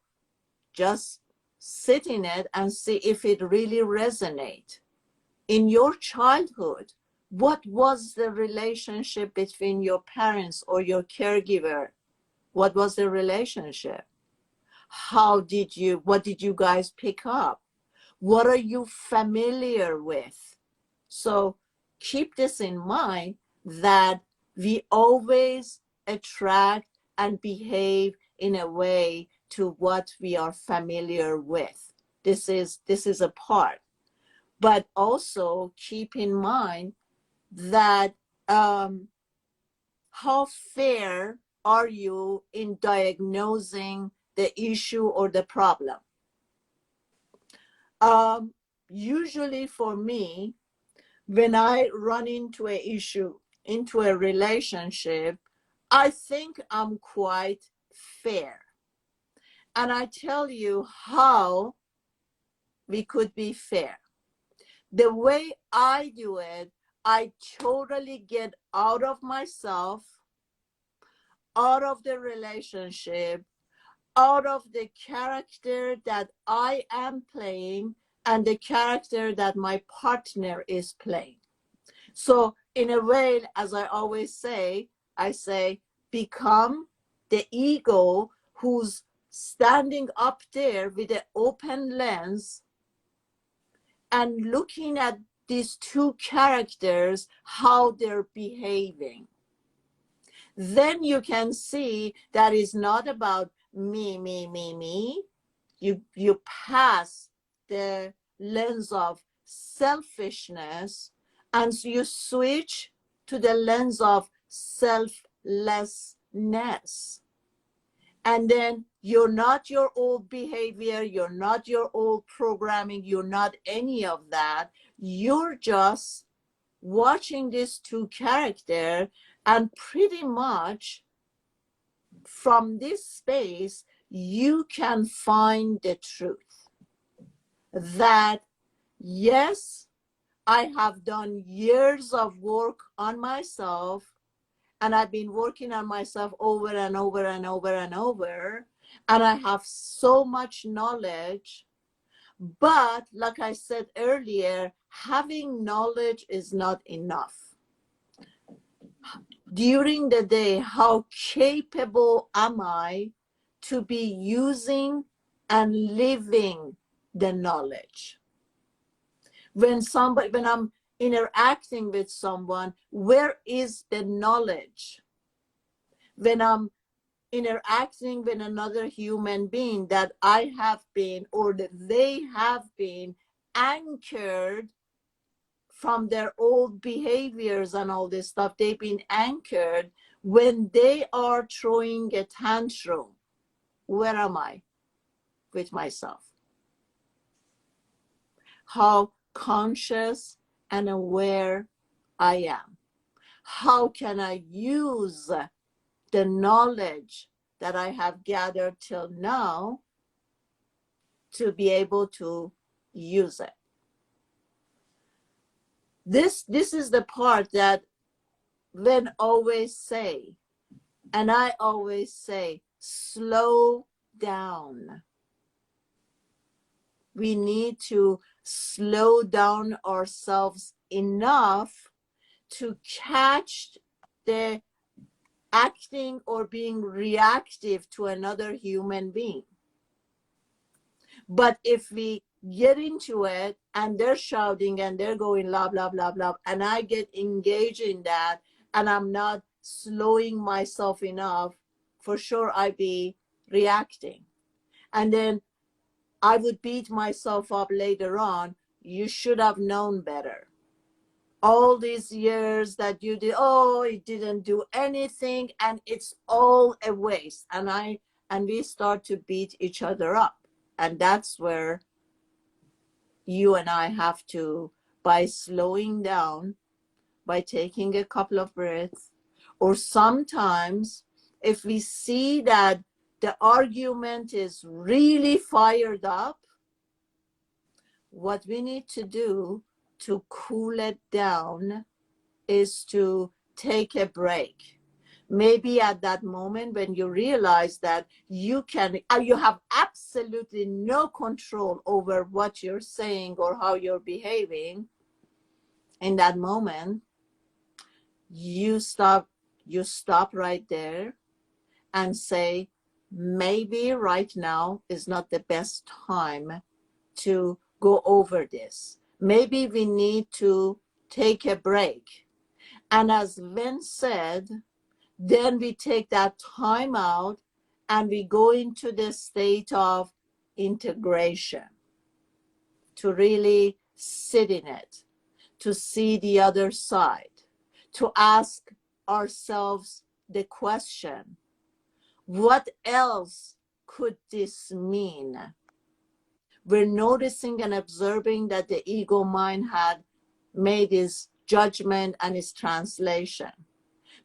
just sit in it and see if it really resonates. In your childhood, what was the relationship between your parents or your caregiver? What was the relationship? What did you guys pick up? What are you familiar with? So keep this in mind, that we always attract and behave in a way to what we are familiar with. This is a part. But also keep in mind that how fair are you in diagnosing the issue or the problem? Usually for me, when I run into an issue, into a relationship, I think I'm quite fair. And I tell you how we could be fair. The way I do it, I totally get out of myself, out of the relationship, out of the character that I am playing and the character that my partner is playing. So in a way, as I always say, I say, become the ego who's standing up there with an open lens and looking at these two characters, how they're behaving. Then you can see that it's not about me, me, me, me. You pass the lens of selfishness and so you switch to the lens of selflessness. And then you're not your old behavior, you're not your old programming, you're not any of that. You're just watching these two characters, and pretty much from this space, you can find the truth. That, yes, I have done years of work on myself, and I've been working on myself over and over and over and over, and I have so much knowledge. But like I said earlier, having knowledge is not enough. during the day, how capable am I to be using and living the knowledge? When I'm interacting with someone, where is the knowledge? When I'm interacting with another human being, that I have been, or that they have been anchored from their old behaviors and all this stuff, they've been anchored. When they are throwing a tantrum, where am I with myself? How conscious and aware I am. How can I use the knowledge that I have gathered till now to be able to use it? This is the part that Len always say, and I always say, slow down. We need to slow down ourselves enough to catch the acting or being reactive to another human being. But if we get into it and they're shouting and they're going blah, blah, blah, blah, and I get engaged in that and I'm not slowing myself enough, for sure I'd be reacting. And then I would beat myself up later on. You should have known better. All these years that you did, oh, it didn't do anything and it's all a waste. And we start to beat each other up. And that's where you and I have to, by slowing down, by taking a couple of breaths, or sometimes if we see that the argument is really fired up, what we need to do to cool it down is to take a break. Maybe at that moment when you realize that you have absolutely no control over what you're saying or how you're behaving, in that moment, you stop right there and say, maybe right now is not the best time to go over this. Maybe we need to take a break. And as Lense said, then we take that time out and we go into the state of integration, to really sit in it, to see the other side, to ask ourselves the question, what else could this mean? We're noticing and observing that the ego mind had made its judgment and its translation.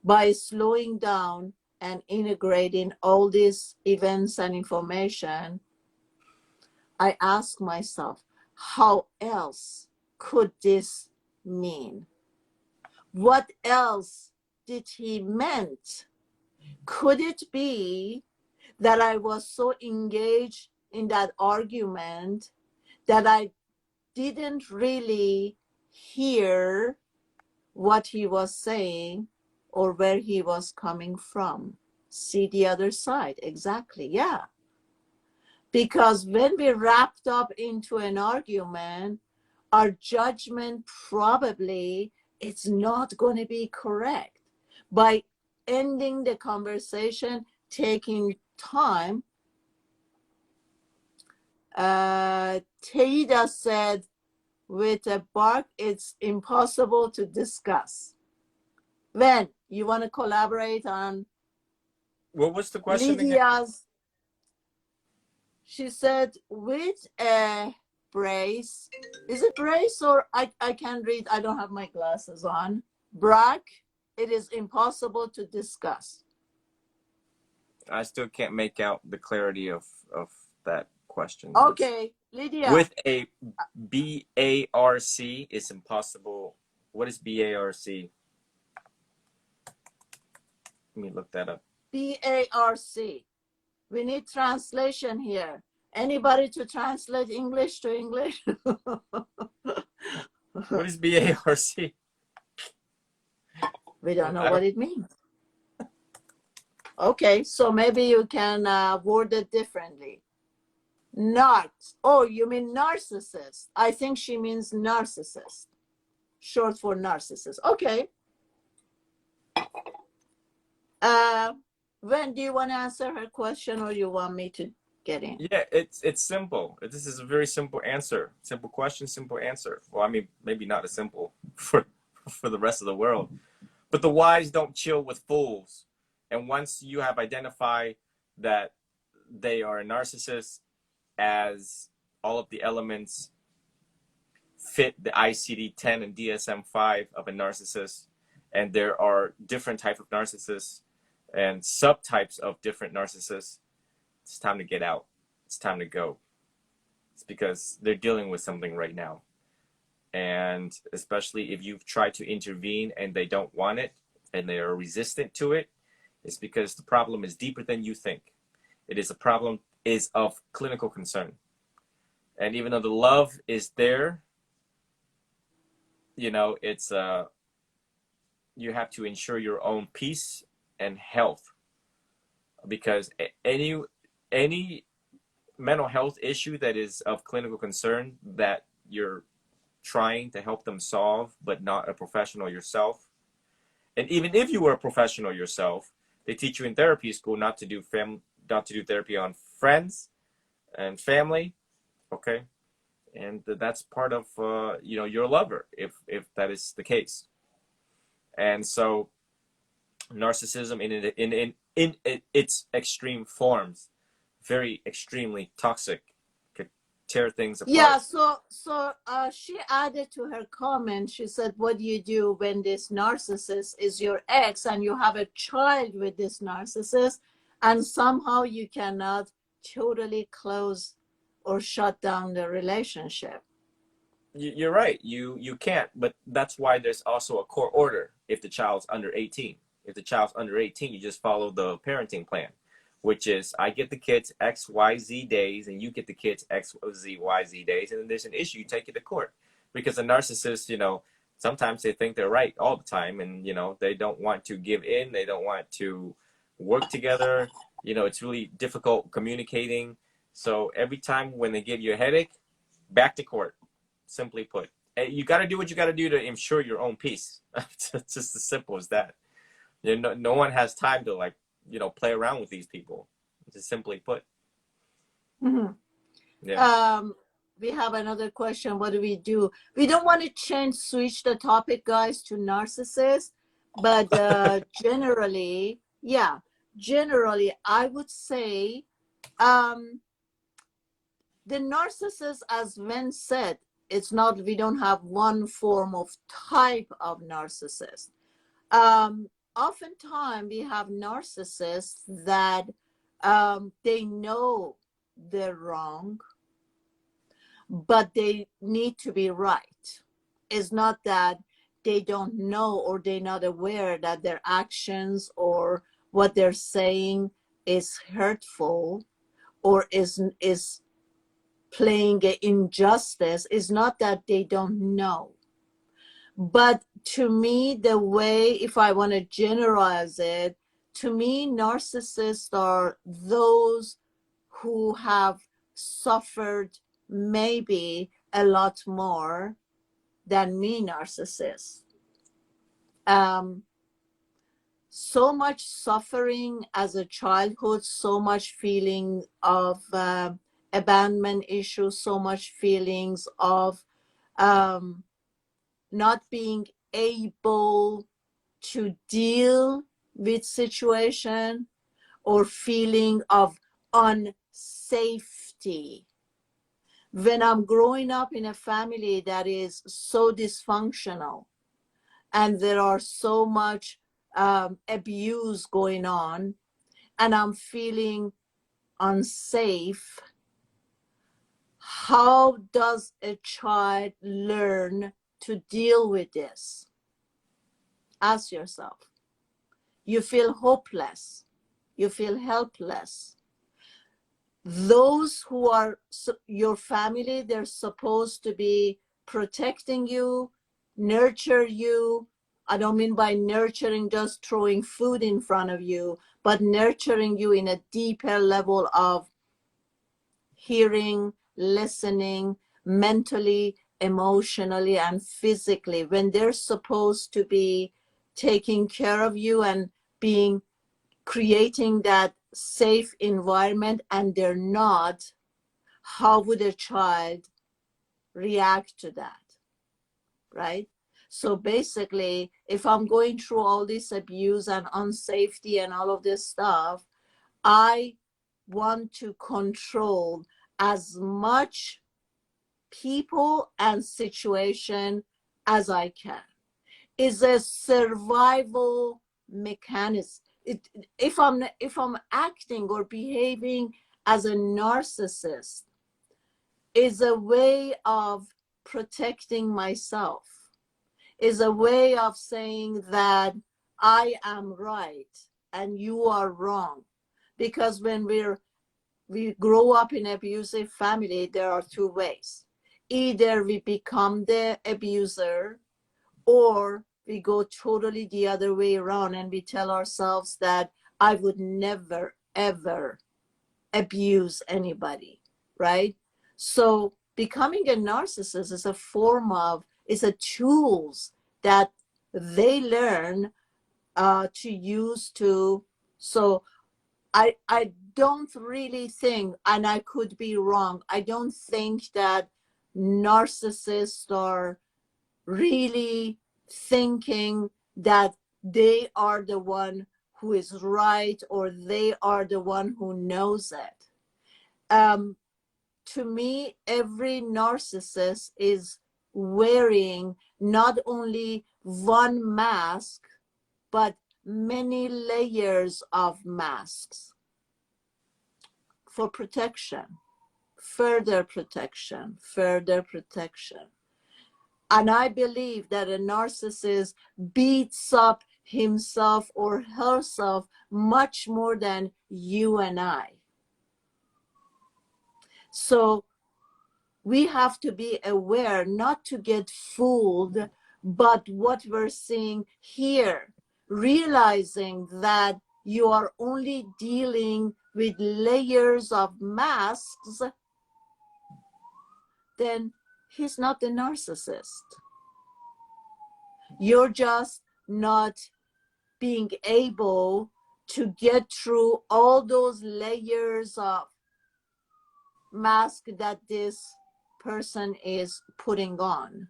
By slowing down and integrating all these events and information, I ask myself, how else could this mean? What else did he meant? Could it be that I was so engaged in that argument that I didn't really hear what he was saying or where he was coming from? See the other side. Exactly. Yeah. Because when we're wrapped up into an argument, our judgment probably it's not going to be correct. By ending the conversation, taking time, Teida said, with a bark, it's impossible to discuss. When you want to collaborate on What was the question again? Lydia's, she said, with a brace, is it brace or I can't read, I don't have my glasses on. Brack, it is impossible to discuss. I still can't make out the clarity of that question. Okay, Lydia. With a B-A-R-C, it's impossible. What is B-A-R-C? Let me look that up. B-A-R-C. We need translation here. Anybody to translate English to English? What is B-A-R-C? We don't know I what don't. it means. Okay, so maybe you can word it differently. Not. Oh, you mean narcissist? I think she means narcissist, short for narcissist. Okay. Uh, when do you want to answer her question, or you want me to get in? Yeah, it's simple. This is a very simple answer. Simple question, simple answer. Well, I mean, maybe not as simple for the rest of the world. But the wise don't chill with fools. And once you have identified that they are a narcissist, as all of the elements fit the ICD-10 and DSM-5 of a narcissist, and there are different types of narcissists and subtypes of different narcissists, it's time to get out. It's time to go. It's because they're dealing with something right now. And especially if you've tried to intervene and they don't want it and they are resistant to it, it's because the problem is deeper than you think. It is a problem is of clinical concern. And even though the love is there, you know, it's you have to ensure your own peace and health, because any mental health issue that is of clinical concern that you're trying to help them solve, but not a professional yourself. And even if you were a professional yourself, they teach you in therapy school not to do therapy on friends and family, okay? And that's part of you know, your lover, if that is the case. And so narcissism in its extreme forms, very extremely toxic, could tear things Yeah, apart. so she added to her comment, she said, what do you do when this narcissist is your ex and you have a child with this narcissist, and somehow you cannot totally close or shut down the relationship? You're right. You can't, but that's why there's also a court order if the child's under 18. If the child's under 18, you just follow the parenting plan, which is I get the kids XYZ days and you get the kids XYZ days, and then there's an issue, you take it to court. Because a narcissist, you know, sometimes they think they're right all the time, and you know, they don't want to give in, they don't want to work together. You know, it's really difficult communicating. So every time when they give you a headache, back to court. Simply put, you got to do what you got to do to ensure your own peace. It's just as simple as that. You know, no one has time to, like, you know, play around with these people. Just simply put. Mm-hmm. Yeah. We have another question. What do? We don't want to switch the topic, guys, to narcissists, but generally, yeah, generally, I would say the narcissist, as Ven said, it's not, we don't have one form of type of narcissist. Oftentimes we have narcissists that they know they're wrong, but they need to be right. It's not that they don't know or they're not aware that their actions or what they're saying is hurtful or is playing an injustice. It's not that they don't know. But to me, the way, if I want to generalize it, to me, narcissists are those who have suffered maybe a lot more than me, narcissists. So much suffering as a childhood, so much feeling of abandonment issues, so much feelings of not being able to deal with situation, or feeling of unsafety. When I'm growing up in a family that is so dysfunctional and there are so much abuse going on, and I'm feeling unsafe, how does a child learn to deal with this? Ask yourself. You feel hopeless. You feel helpless. Those who are your family, they're supposed to be protecting you, nurture you, I don't mean by nurturing just throwing food in front of you, but nurturing you in a deeper level of hearing, listening, mentally, emotionally, and physically, when they're supposed to be taking care of you and being creating that safe environment, and they're not, how would a child react to that, right? So basically, if I'm going through all this abuse and unsafety and all of this stuff, I want to control as much people and situation as I can. It's a survival mechanism. If I'm acting or behaving as a narcissist, is a way of protecting myself, is a way of saying that I am right and you are wrong. Because when we grow up in abusive family, there are two ways. Either we become the abuser, or we go totally the other way around and we tell ourselves that I would never, ever abuse anybody, right? So becoming a narcissist is a form of, is a tools that they learn to use to, so I don't really think, and I could be wrong, I don't think that narcissists are really thinking that they are the one who is right or they are the one who knows it. To me, every narcissist is wearing not only one mask, but many layers of masks for protection, further protection, further protection. And I believe that a narcissist beats up himself or herself much more than you and I. So we have to be aware not to get fooled, but what we're seeing here, realizing that you are only dealing with layers of masks, then he's not the narcissist. You're just not being able to get through all those layers of mask that this person is putting on.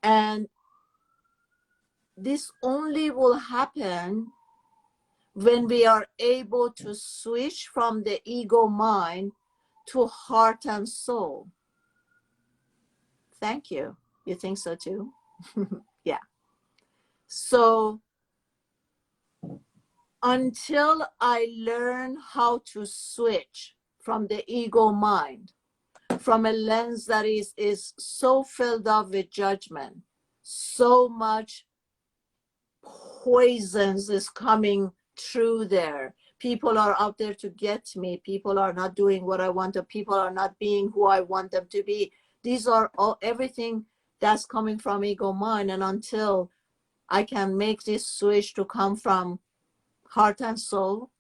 And this only will happen when we are able to switch from the ego mind to heart and soul. Thank you. You think so too? Yeah. So until I learn how to switch from the ego mind, from a lens that is so filled up with judgment, so much poisons is coming through there. People are out there to get me. People are not doing what I want. People are not being who I want them to be. These are all, everything that's coming from ego mind. And until I can make this switch to come from heart and soul,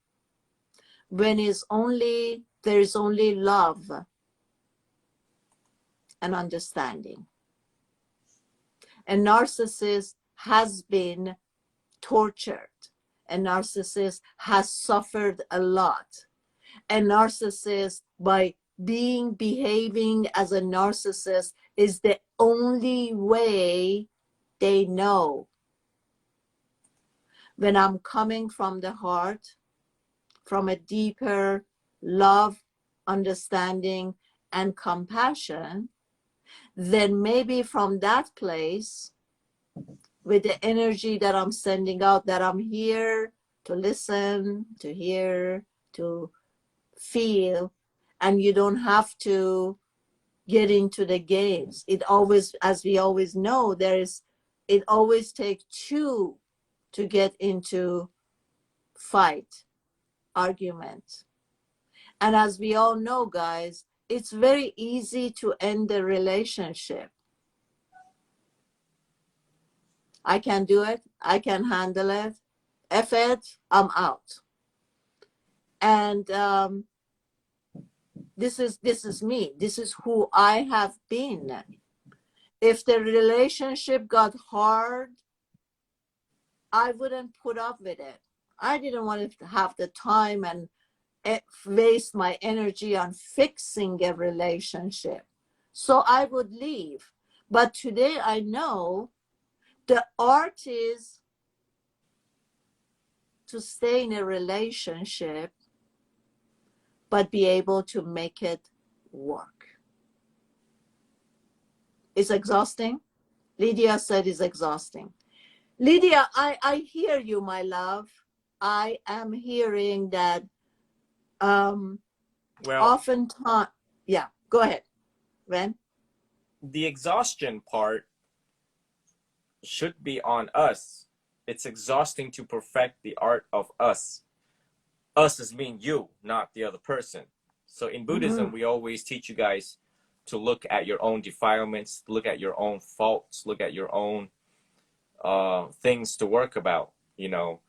when there is only love and understanding. A narcissist has been tortured. A narcissist has suffered a lot. A narcissist, by behaving as a narcissist, is the only way they know. When I'm coming from the heart, from a deeper love, understanding, and compassion, then maybe from that place, with the energy that I'm sending out, that I'm here to listen, to hear, to feel, and you don't have to get into the games. It always, as we always know, it always takes two to get into fight, argument. And as we all know, guys, it's very easy to end the relationship. I can do it. I can handle it. F it, I'm out. And this is me. This is who I have been. If the relationship got hard, I wouldn't put up with it. I didn't want to have the time and waste my energy on fixing a relationship. So I would leave. But today I know the art is to stay in a relationship, but be able to make it work. It's exhausting. Lydia said it's exhausting. Lydia, I hear you, my love. I am hearing that Well, oftentimes, yeah, go ahead, Ren. the exhaustion part should be on us. It's exhausting to perfect the art of us. Us as mean you, not the other person. So in Buddhism, we always teach you guys to look at your own defilements, look at your own faults, look at your own things to work about, you know.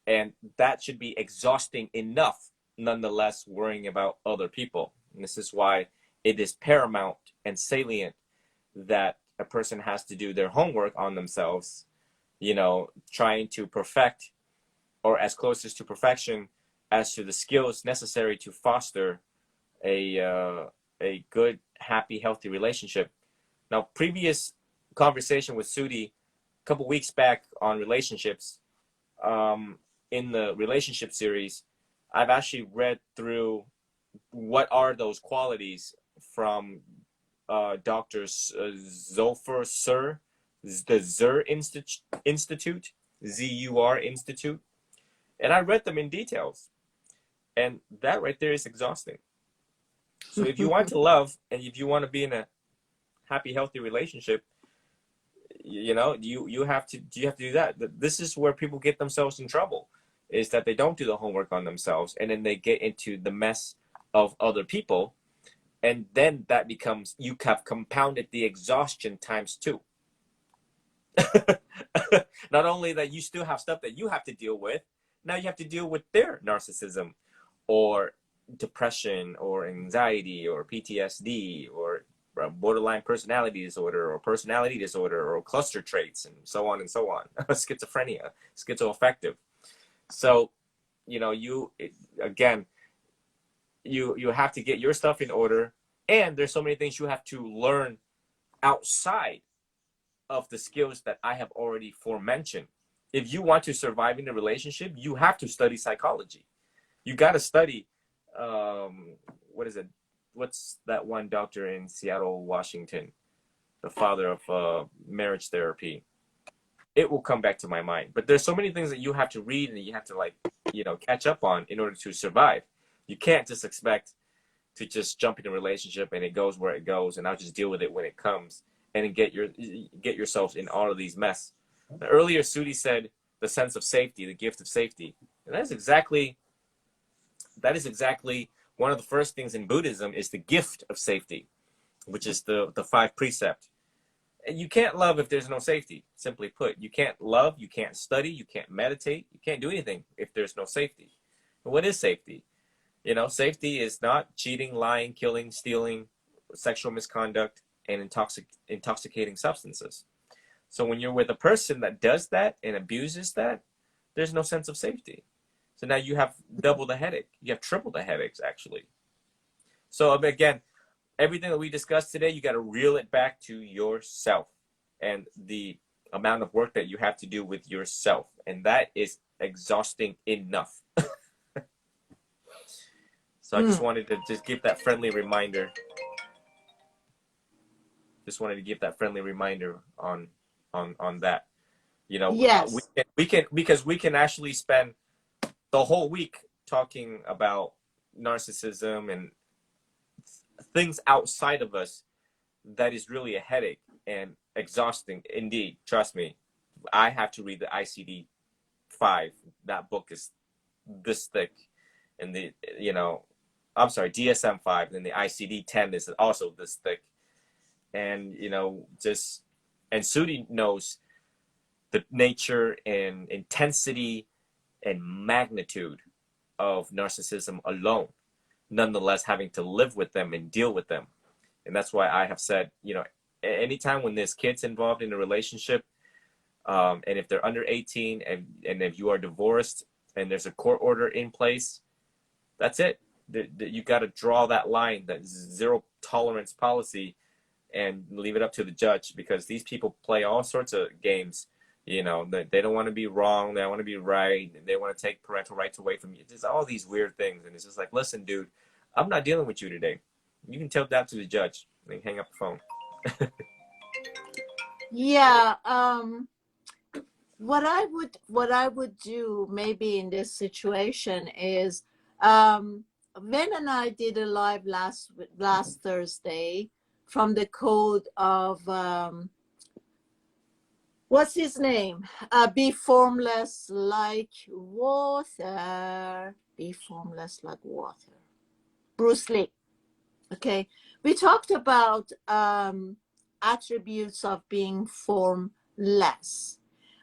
And that should be exhausting enough, nonetheless, worrying about other people. And this is why it is paramount and salient that a person has to do their homework on themselves, you know, trying to perfect, or as closest to perfection as to the skills necessary to foster a good, happy, healthy relationship. Now, previous conversation with Sudi a couple weeks back on relationships, in the relationship series, I've actually read through what are those qualities from Dr. Zolfer Sur, the Zur Institute, Z-U-R Institute. And I read them in details. And that right there is exhausting. So if you want to love and if you want to be in a happy, healthy relationship, you know, you have to do that. This is where people get themselves in trouble, is that they don't do the homework on themselves, and then they get into the mess of other people, and then that becomes, you have compounded the exhaustion times 2. Not only that, you still have stuff that you have to deal with, now you have to deal with their narcissism or depression or anxiety or PTSD or borderline personality disorder or personality disorder or cluster traits and so on, schizophrenia, schizoaffective. So, you know, you have to get your stuff in order, and there's so many things you have to learn outside of the skills that I have already forementioned. If you want to survive in a relationship, you have to study psychology. You got to study, what is it? What's that one doctor in Seattle, Washington, the father of marriage therapy? It will come back to my mind. But there's so many things that you have to read and you have to, like, you know, catch up on in order to survive. You can't just expect to just jump in a relationship and it goes where it goes and I'll just deal with it when it comes, and then get yourselves in all of these mess. Now, earlier, Sudi said the sense of safety, the gift of safety. And that is exactly one of the first things in Buddhism, is the gift of safety, which is the 5 precept. And you can't love if there's no safety. Simply put, you can't love, you can't study, you can't meditate, you can't do anything if there's no safety. And what is safety? You know, safety is not cheating, lying, killing, stealing, sexual misconduct, and intoxicating substances. So when you're with a person that does that and abuses that, there's no sense of safety. So now you have double the headache. You have triple the headaches, actually. So again, everything that we discussed today, you got to reel it back to yourself and the amount of work that you have to do with yourself. And that is exhausting enough. So I just wanted to give that friendly reminder. Just wanted to give that friendly reminder on that. You know, Yes. we can actually spend the whole week talking about narcissism and things outside of us that is really a headache and exhausting indeed. Trust me, I have to read the ICD-5. That book is this thick, and DSM-5, and the ICD-10 is also this thick. And, you know, and Sudi knows the nature and intensity and magnitude of narcissism alone, nonetheless having to live with them and deal with them. And that's why I have said, you know, anytime when there's kids involved in a relationship, and if they're under 18 and if you are divorced and there's a court order in place, that's it. You got to draw that line, that zero tolerance policy, and leave it up to the judge, because these people play all sorts of games. You know, they don't want to be wrong. They don't want to be right. They want to take parental rights away from you. There's all these weird things. And it's just like, listen, dude, I'm not dealing with you today. You can tell that to the judge and hang up the phone. Yeah. What I would do maybe in this situation is, Vin and I did a live last Thursday from the code of what's his name? Be formless like water. Be formless like water. Bruce Lee. Okay. We talked about attributes of being formless.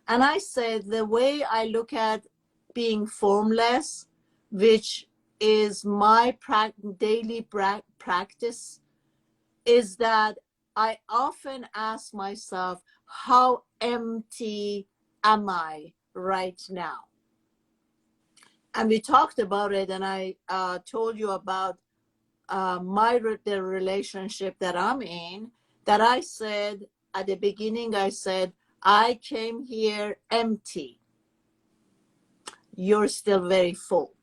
And I said the way I look at being formless, which is my daily practice, is that I often ask myself, how empty am I right now? And we talked about it, and I told you about the relationship that I'm in, that I said at the beginning, I said, I came here empty. You're still very full.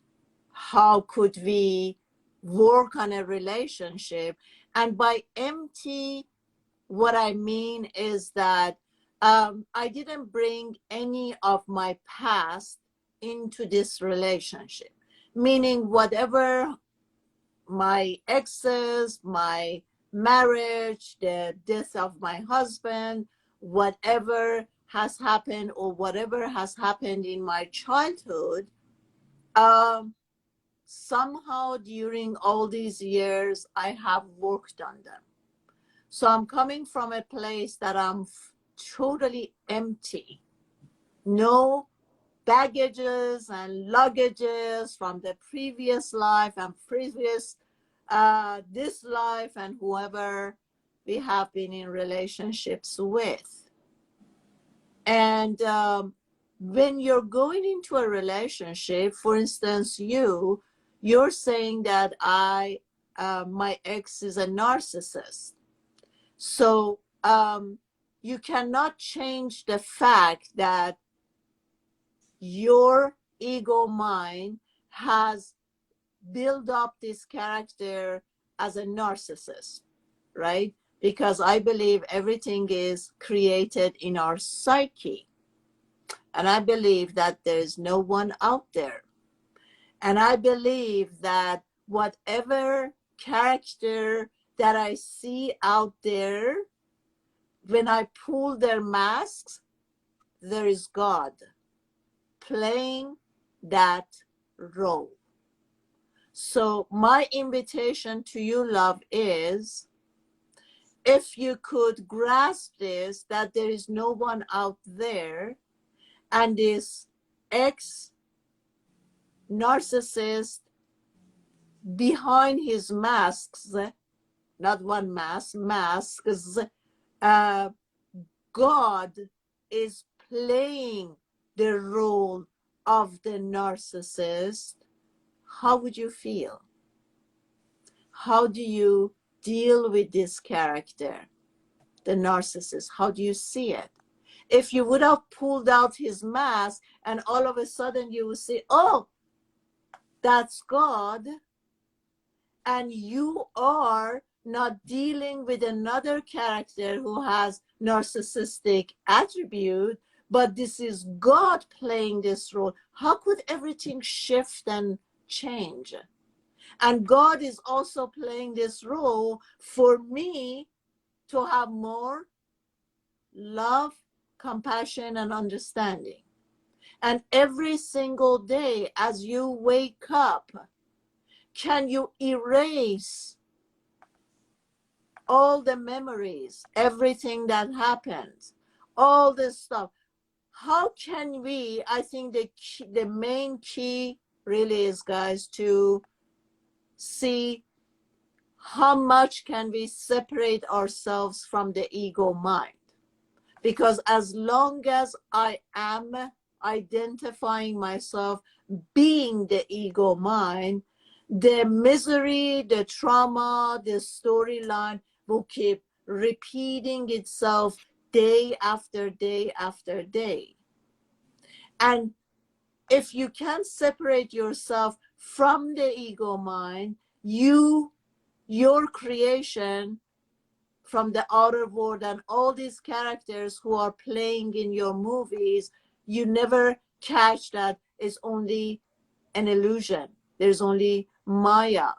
How could we work on a relationship? And by empty, what I mean is that I didn't bring any of my past into this relationship, meaning whatever my exes, my marriage, the death of my husband, whatever has happened or whatever has happened in my childhood, somehow during all these years, I have worked on them. So I'm coming from a place that I'm totally empty. No baggages and luggages from the previous life and previous this life and whoever we have been in relationships with. And when you're going into a relationship, for instance, you're saying that my ex is a narcissist. So you cannot change the fact that your ego mind has built up this character as a narcissist, right? Because I believe everything is created in our psyche. And I believe that there's no one out there. And I believe that whatever character that I see out there, when I pull their masks, there is God playing that role. So my invitation to you, love, is if you could grasp this, that there is no one out there, and this ex-narcissist behind his masks, not one mask, masks, God is playing the role of the narcissist, how would you feel? How do you deal with this character, the narcissist? How do you see it? If you would have pulled out his mask and all of a sudden you would say, oh, that's God, and you are not dealing with another character who has narcissistic attribute, but this is God playing this role, how could everything shift and change? And God is also playing this role for me to have more love, compassion, and understanding. And every single day as you wake up, can you erase all the memories, everything that happened, all this stuff? how can we, I think the main key really is, guys, to see how much can we separate ourselves from the ego mind. Because as long as I am identifying myself being the ego mind, the misery, the trauma, the storyline will keep repeating itself day after day after day. And if you can separate yourself from the ego mind, your creation from the outer world and all these characters who are playing in your movies, you never catch that it's only an illusion. There's only Maya.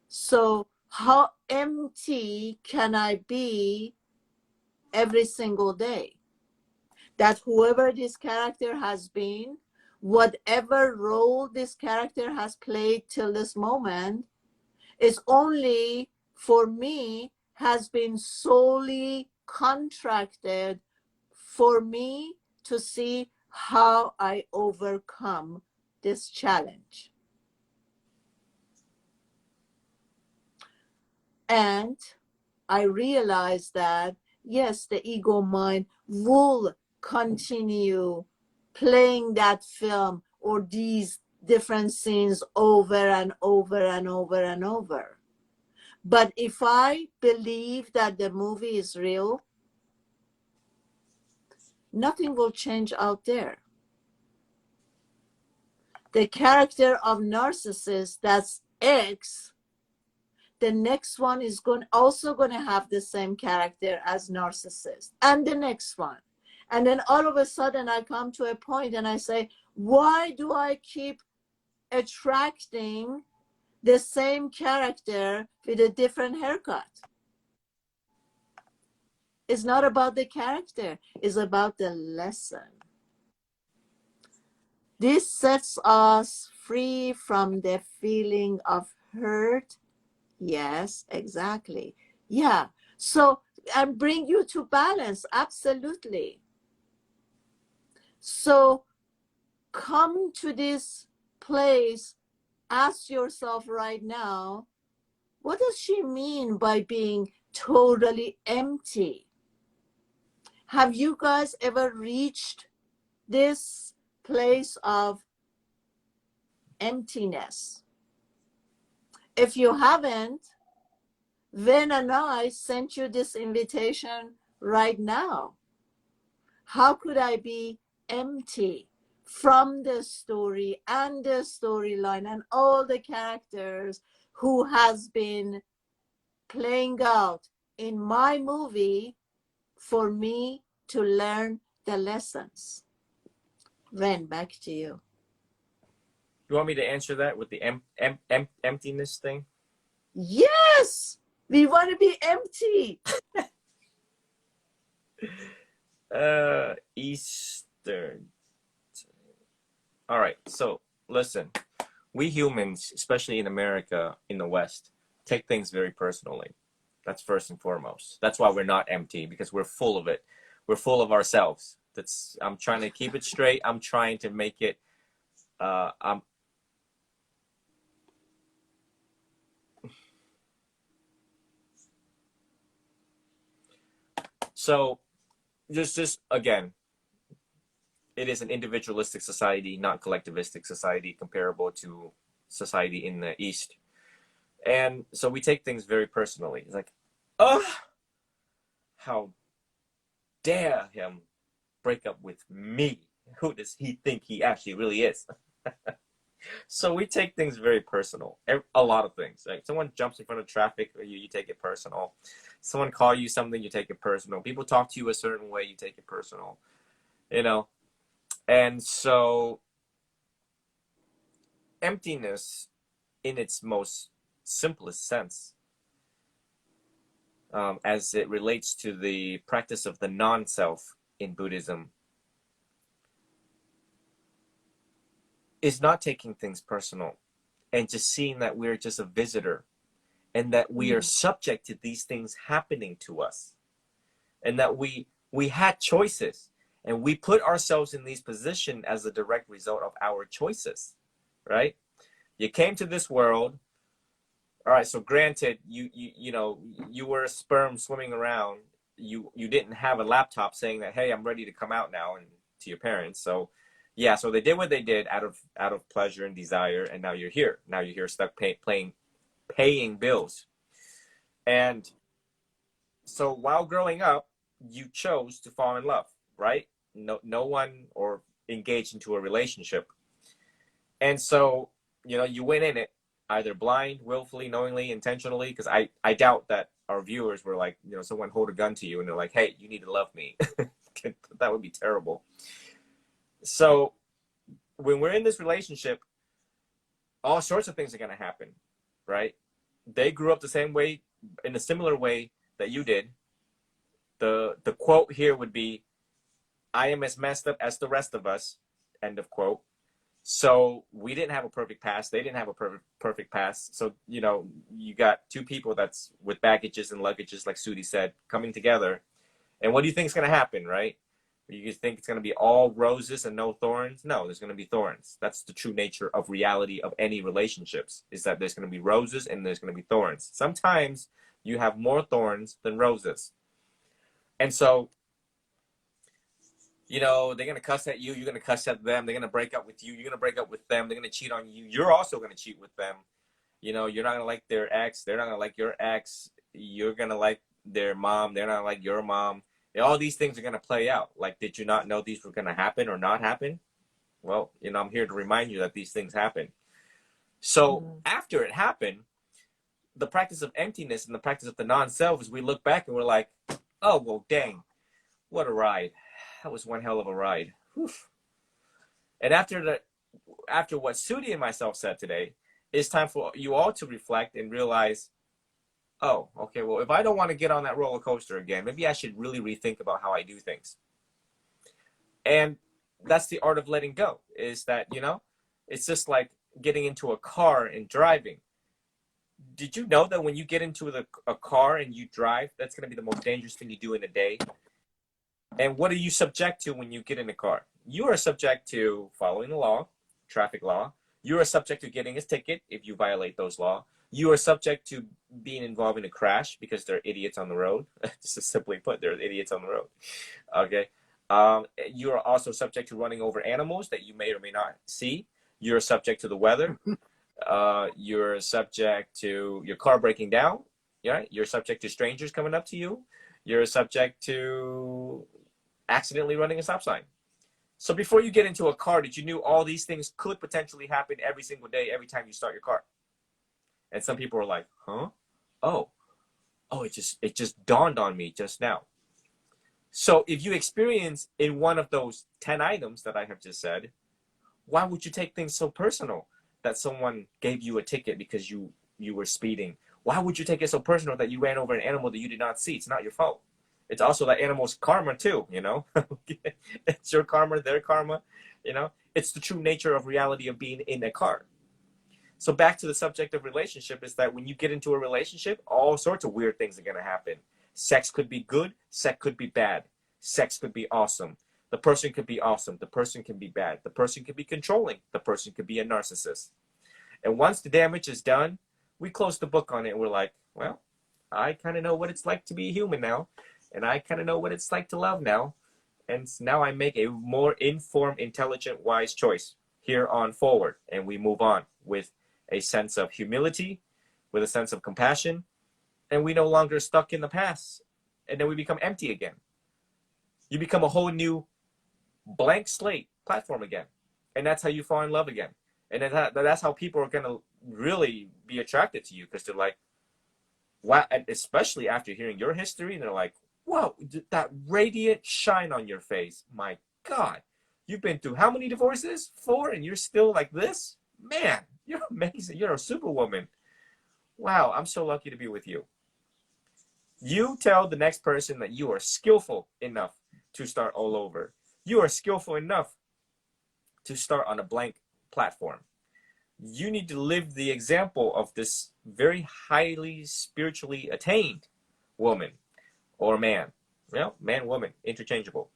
So how empty can I be every single day? That whoever this character has been, whatever role this character has played till this moment, is only for me has been solely contracted for me to see how I overcome this challenge. And I realized that, yes, the ego mind will continue playing that film or these different scenes over and over and over and over. But if I believe that the movie is real, nothing will change out there. The character of Narcissist, that's X, the next one is also going to have the same character as Narcissist, and the next one. And then all of a sudden I come to a point and I say, why do I keep attracting the same character with a different haircut? It's not about the character, it's about the lesson. This sets us free from the feeling of hurt. Yes, exactly. Yeah. So, and bring you to balance. Absolutely. So come to this place, ask yourself right now, what does she mean by being totally empty? Have you guys ever reached this place of emptiness? If you haven't, Vin and I sent you this invitation right now. How could I be empty from the story and the storyline and all the characters who has been playing out in my movie for me to learn the lessons? Ren, back to you. You want me to answer that with the emptiness thing? Yes, we want to be empty. Eastern. All right, so listen, we humans, especially in America, in the West, take things very personally. That's first and foremost. That's why we're not empty, because we're full of it. We're full of ourselves. I'm trying to keep it straight. I'm trying to make it so just again, it is an individualistic society, not collectivistic society, comparable to society in the East. And so we take things very personally. It's like, oh, how dare him break up with me? Who does he think he actually really is? So we take things very personal. A lot of things. Like someone jumps in front of traffic, or you take it personal. Someone call you something, you take it personal. People talk to you a certain way, you take it personal. You know? And so emptiness in its most simplest sense, as it relates to the practice of the non-self in Buddhism, is not taking things personal and just seeing that we're just a visitor and that we are subject to these things happening to us, and that we had choices, And we put ourselves in these positions as a direct result of our choices, right? You came to this world. All right, so granted, you know, you were a sperm swimming around. You didn't have a laptop saying that, hey, I'm ready to come out now, and to your parents. So yeah, so they did what they did out of pleasure and desire, and now you're here. Now you're here stuck paying bills. And so while growing up, you chose to fall in love, right? No one or engaged into a relationship. And so, you know, you went in it either blind, willfully, knowingly, intentionally, because I doubt that our viewers were like, you know, someone hold a gun to you and they're like, hey, you need to love me. That would be terrible. So when we're in this relationship, all sorts of things are going to happen, right? They grew up the same way, in a similar way that you did. The quote here would be, I am as messed up as the rest of us, end of quote. So we didn't have a perfect past. They didn't have a perfect past. So, you know, you got two people that's with baggages and luggages, like Sudi said, coming together. And what do you think is going to happen, right? You think it's going to be all roses and no thorns? No, there's going to be thorns. That's the true nature of reality of any relationships, is that there's going to be roses and there's going to be thorns. Sometimes you have more thorns than roses. And so, you know, they're going to cuss at you. You're going to cuss at them. They're going to break up with you. You're going to break up with them. They're going to cheat on you. You're also going to cheat with them. You know, you're not going to like their ex. They're not going to like your ex. You're going to like their mom. They're not like your mom. And all these things are going to play out. Like, did you not know these were going to happen or not happen? Well, you know, I'm here to remind you that these things happen. So after it happened, the practice of emptiness and the practice of the non-self is we look back and we're like, oh, well, dang, what a ride. That was one hell of a ride. Whew. And after what Sudi and myself said today, it's time for you all to reflect and realize, oh, okay, well, if I don't want to get on that roller coaster again, maybe I should really rethink about how I do things. And that's the art of letting go, is that, you know, it's just like getting into a car and driving. Did you know that when you get into a car and you drive, that's going to be the most dangerous thing you do in a day? And what are you subject to when you get in a car? You are subject to following the law, traffic law. You are subject to getting a ticket if you violate those laws. You are subject to being involved in a crash because there are idiots on the road. Just to simply put, there are idiots on the road. Okay. You are also subject to running over animals that you may or may not see. You're subject to the weather. You're subject to your car breaking down. Yeah. You're subject to strangers coming up to you. You're subject to accidentally running a stop sign. So before you get into a car, did you know all these things could potentially happen every single day, every time you start your car? And some people are like, huh? Oh, it just dawned on me just now. So if you experience in one of those 10 items that I have just said, why would you take things so personal that someone gave you a ticket because you were speeding? Why would you take it so personal that you ran over an animal that you did not see? It's not your fault. It's also that animal's karma too, you know? It's your karma, their karma, you know? It's the true nature of reality of being in a car. So back to the subject of relationship is that when you get into a relationship, all sorts of weird things are going to happen. Sex could be good. Sex could be bad. Sex could be awesome. The person could be awesome. The person can be bad. The person could be controlling. The person could be a narcissist. And once the damage is done, we close the book on it and we're like, well, I kind of know what it's like to be a human now. And I kind of know what it's like to love now. And now I make a more informed, intelligent, wise choice here on forward. And we move on with a sense of humility, with a sense of compassion. And we no longer stuck in the past. And then we become empty again. You become a whole new blank slate platform again. And that's how you fall in love again. And that's how people are going to really be attracted to you, because they're like, wow, and especially after hearing your history, and they're like, whoa, that radiant shine on your face. My God, you've been through how many divorces? 4, and you're still like this? Man, you're amazing. You're a superwoman. Wow, I'm so lucky to be with you. You tell the next person that you are skillful enough to start all over. You are skillful enough to start on a blank platform. You need to live the example of this very highly spiritually attained woman or man. Well, man, woman, interchangeable.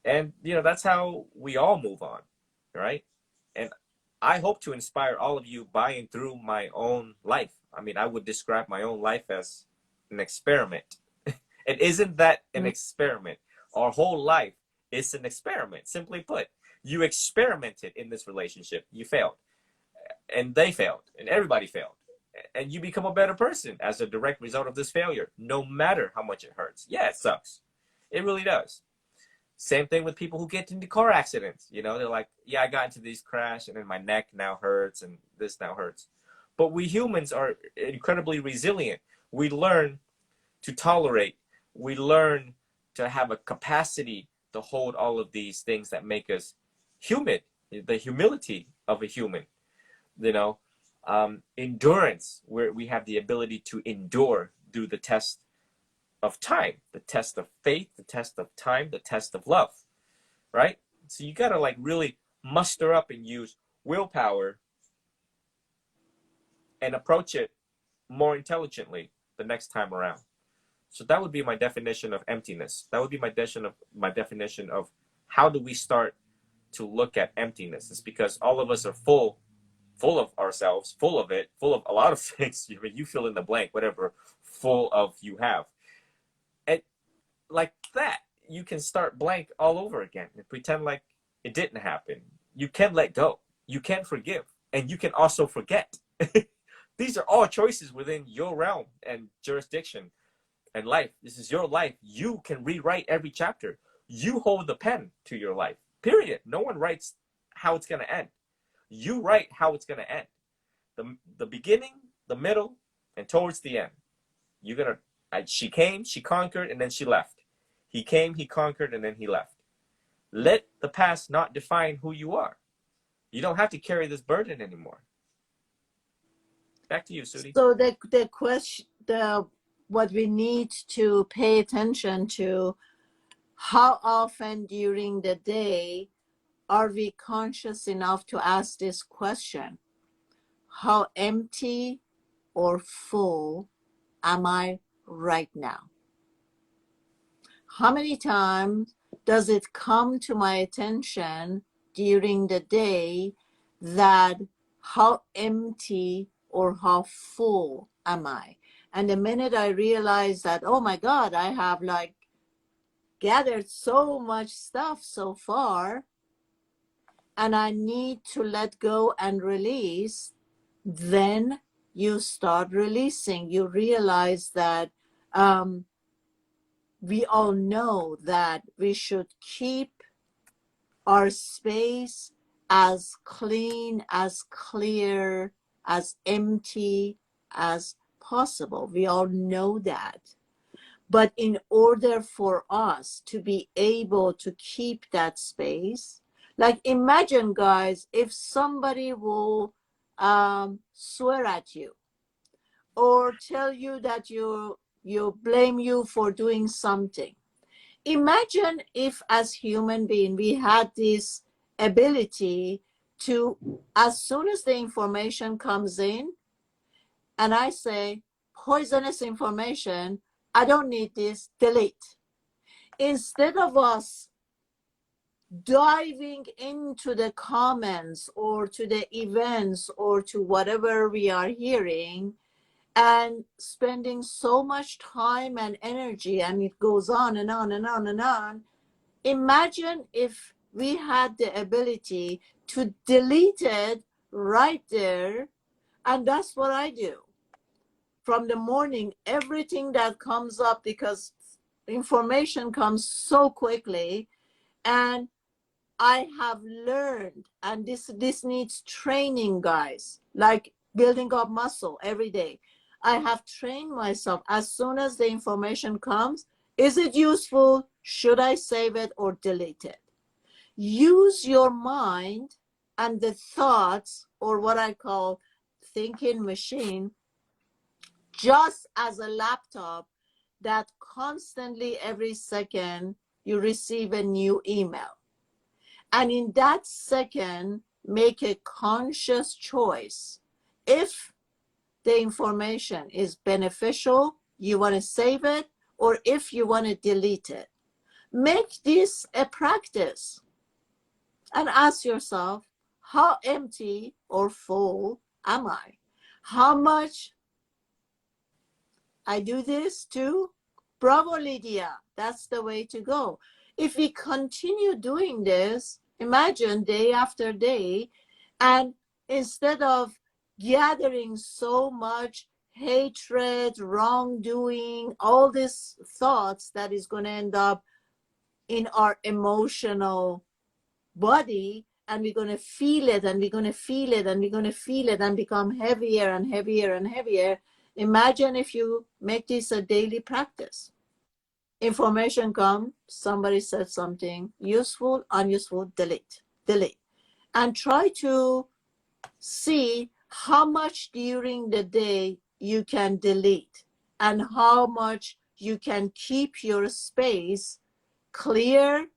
And, that's how we all move on, right? And I hope to inspire all of you by and through my own life. I mean, I would describe my own life as an experiment. And isn't that an experiment? Our whole life is an experiment, simply put. You experimented in this relationship. You failed. And they failed. And everybody failed. And you become a better person as a direct result of this failure, no matter how much it hurts. Yeah, it sucks. It really does. Same thing with people who get into car accidents. They're like, yeah, I got into this crash and then my neck now hurts and this now hurts. But we humans are incredibly resilient. We learn to tolerate. We learn to have a capacity to hold all of these things that make us human, the humility of a human, endurance, where we have the ability to endure through the test of time, the test of faith, the test of time, the test of love, right? So you got to really muster up and use willpower and approach it more intelligently the next time around. So that would be my definition of emptiness. That would be my definition of how do we start to look at emptiness. It's because all of us are full of ourselves, full of it, full of a lot of things. You fill in the blank, whatever full of you have. And like that, you can start blank all over again and pretend like it didn't happen. You can let go. You can forgive. And you can also forget. These are all choices within your realm and jurisdiction and life. This is your life. You can rewrite every chapter. You hold the pen to your life, period. No one writes how it's going to end. You write how it's going to end. The beginning, the middle, and towards the end. She came, she conquered, and then she left. He came, he conquered, and then he left. Let the past not define who you are. You don't have to carry this burden anymore. Back to you, Sudi. So the question, what we need to pay attention to, how often during the day are we conscious enough to ask this question? How empty or full am I right now? How many times does it come to my attention during the day that how empty or how full am I? And the minute I realize that, oh my God, I have gathered so much stuff so far, and I need to let go and release, then you start releasing. You realize that we all know that we should keep our space as clean, as clear, as empty as possible. We all know that. But in order for us to be able to keep that space, imagine, guys, if somebody will swear at you or tell you that you blame you for doing something. Imagine if, as human being, we had this ability to, as soon as the information comes in, and I say, poisonous information, I don't need this, delete. Instead of us diving into the comments or to the events or to whatever we are hearing and spending so much time and energy, and it goes on and on and on and on. Imagine if we had the ability to delete it right there. And that's what I do. From the morning, everything that comes up, because information comes so quickly, and I have learned, and this needs training, guys, like building up muscle every day. I have trained myself. As soon as the information comes, is it useful? Should I save it or delete it? Use your mind and the thoughts, or what I call thinking machine, just as a laptop that constantly, every second, you receive a new email. And in that second, make a conscious choice. If the information is beneficial, you want to save it, or if you want to delete it. Make this a practice and ask yourself, how empty or full am I? How much I do this too? Bravo, Lydia. That's the way to go. If we continue doing this, imagine day after day, and instead of gathering so much hatred, wrongdoing, all these thoughts that is going to end up in our emotional body, and we're going to feel it, and we're going to feel it, and we're going to feel it, and become heavier and heavier and heavier. Imagine if you make this a daily practice. Information comes, somebody said something useful, unuseful, delete, delete. And try to see how much during the day you can delete and how much you can keep your space clear,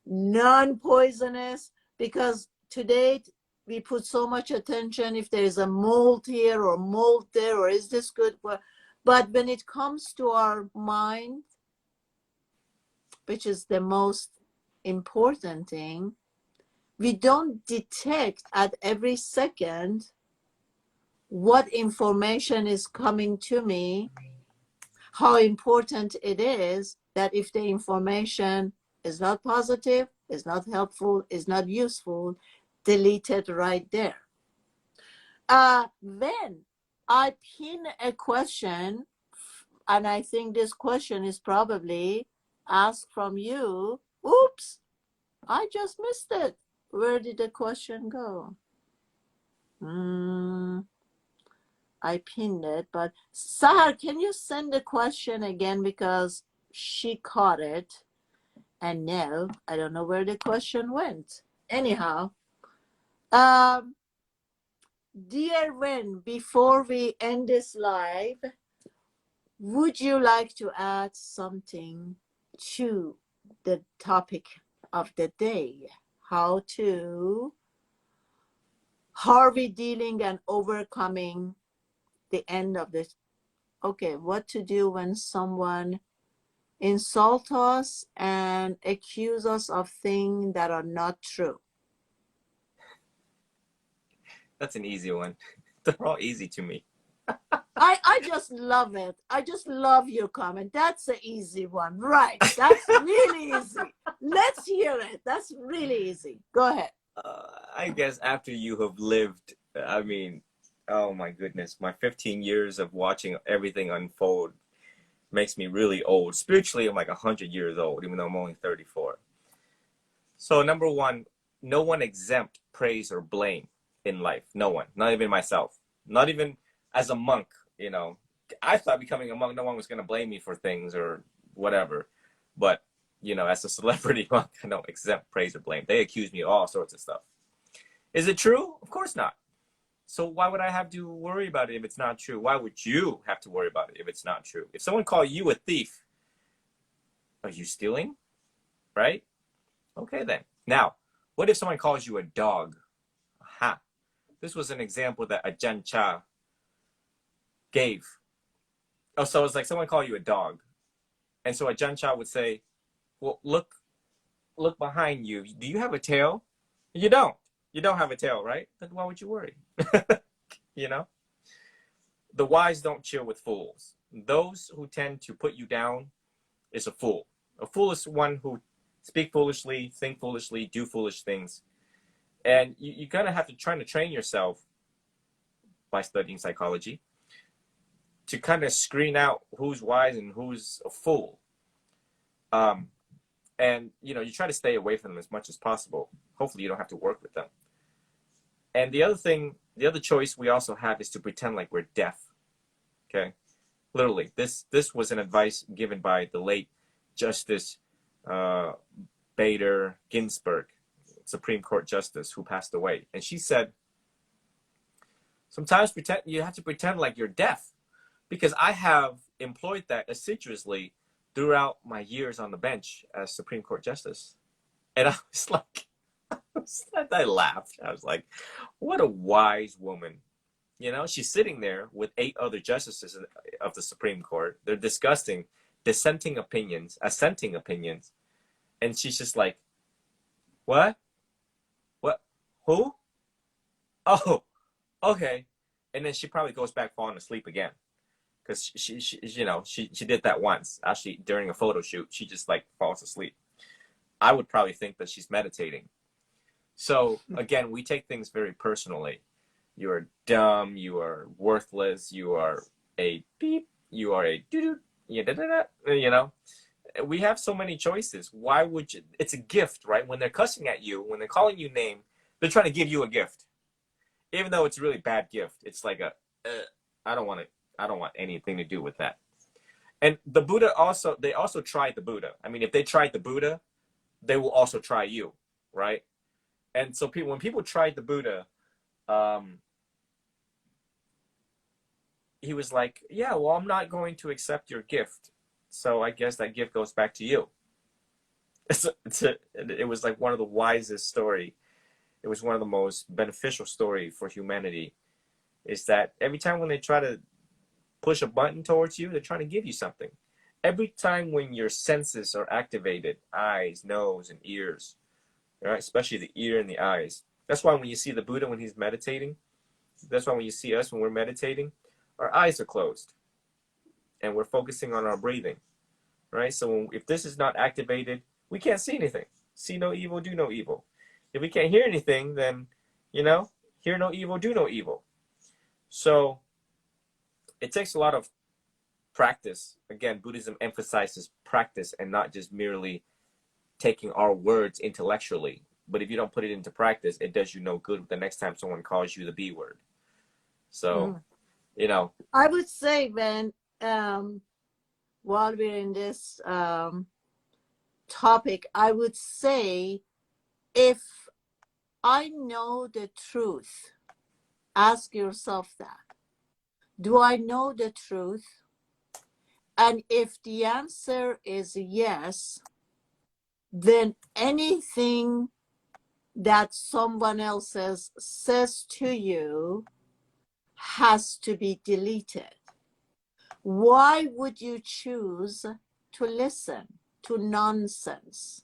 non-poisonous, because today we put so much attention if there is a mold here or mold there, or is this good? But when it comes to our mind, which is the most important thing, we don't detect at every second what information is coming to me, how important it is that if the information is not positive, is not helpful, is not useful, delete it right there. Then I pin a question, and I think this question is probably asked from you. Oops, I just missed it. Where did the question go? I pinned it, but Sahar, can you send the question again, because she caught it, and no, I don't know where the question went. Anyhow, dear Wen, before we end this live, would you like to add something to the topic of the day? How are we dealing and overcoming the end of this? Okay, what to do when someone insult us and accuse us of things that are not true? That's an easy one. They're all easy to me. I just love it. I just love your comment. That's an easy one. Right. That's really easy. Let's hear it. That's really easy. Go ahead. I guess after you have lived, I mean, oh my goodness, my 15 years of watching everything unfold makes me really old. Spiritually, I'm like 100 years old, even though I'm only 34. So number one, no one exempt praise or blame in life. No one, not even myself, not even as a monk, you know. I thought becoming a monk, no one was going to blame me for things or whatever. But, you know, as a celebrity monk, I don't exempt praise or blame. They accuse me of all sorts of stuff. Is it true? Of course not. So why would I have to worry about it if it's not true? Why would you have to worry about it if it's not true? If someone called you a thief, are you stealing? Right? Okay, then. Now, what if someone calls you a dog? Aha. This was an example that Ajahn Chah gave. Oh, so it's like someone called you a dog. And so Ajahn Chah would say, well, look behind you. Do you have a tail? You don't. You don't have a tail, right? Then why would you worry? You know? The wise don't chill with fools. Those who tend to put you down is a fool. A fool is one who speak foolishly, think foolishly, do foolish things. And you kind of have to try to train yourself by studying psychology to kind of screen out who's wise and who's a fool. And, you know, you try to stay away from them as much as possible. Hopefully you don't have to work with them. And the other choice we also have is to pretend like we're deaf. Okay? Literally, this was an advice given by the late Justice Bader Ginsburg, Supreme Court Justice, who passed away. And she said, sometimes you have to pretend like you're deaf, because I have employed that assiduously throughout my years on the bench as Supreme Court Justice. And I was like, I laughed. I was like, what a wise woman. You know, she's sitting there with 8 other justices of the Supreme Court. They're discussing assenting opinions, And she's just like, what? What? Who? Oh, okay. And then she probably goes back falling asleep again. Because she did that once. Actually, during a photo shoot, she just like falls asleep. I would probably think that she's meditating. So again, we take things very personally. You are dumb. You are worthless. You are a beep. You are a doo-doo. You know, we have so many choices. Why would you? It's a gift, right? When they're cussing at you, when they're calling you name, they're trying to give you a gift, even though it's a really bad gift. It's like I don't want to. I don't want anything to do with that. And the Buddha they also tried the Buddha. I mean, if they tried the Buddha, they will also try you, right? And so when people tried the Buddha, he was like, yeah, well, I'm not going to accept your gift. So I guess that gift goes back to you. It was like one of the wisest story. It was one of the most beneficial story for humanity, is that every time when they try to push a button towards you, they're trying to give you something. Every time when your senses are activated, eyes, nose, and ears, right? Especially the ear and the eyes. That's why when you see the Buddha when he's meditating, that's why when you see us when we're meditating, our eyes are closed and we're focusing on our breathing, right? So if this is not activated, we can't see anything. See no evil, do no evil. If we can't hear anything, then, hear no evil, do no evil. So it takes a lot of practice. Again, Buddhism emphasizes practice and not just merely taking our words intellectually. But if you don't put it into practice, it does you no good the next time someone calls you the B word. So, I would say, Ben, while we're in this topic, I would say, if I know the truth, ask yourself that. Do I know the truth? And if the answer is yes, then anything that someone else says to you has to be deleted. Why would you choose to listen to nonsense?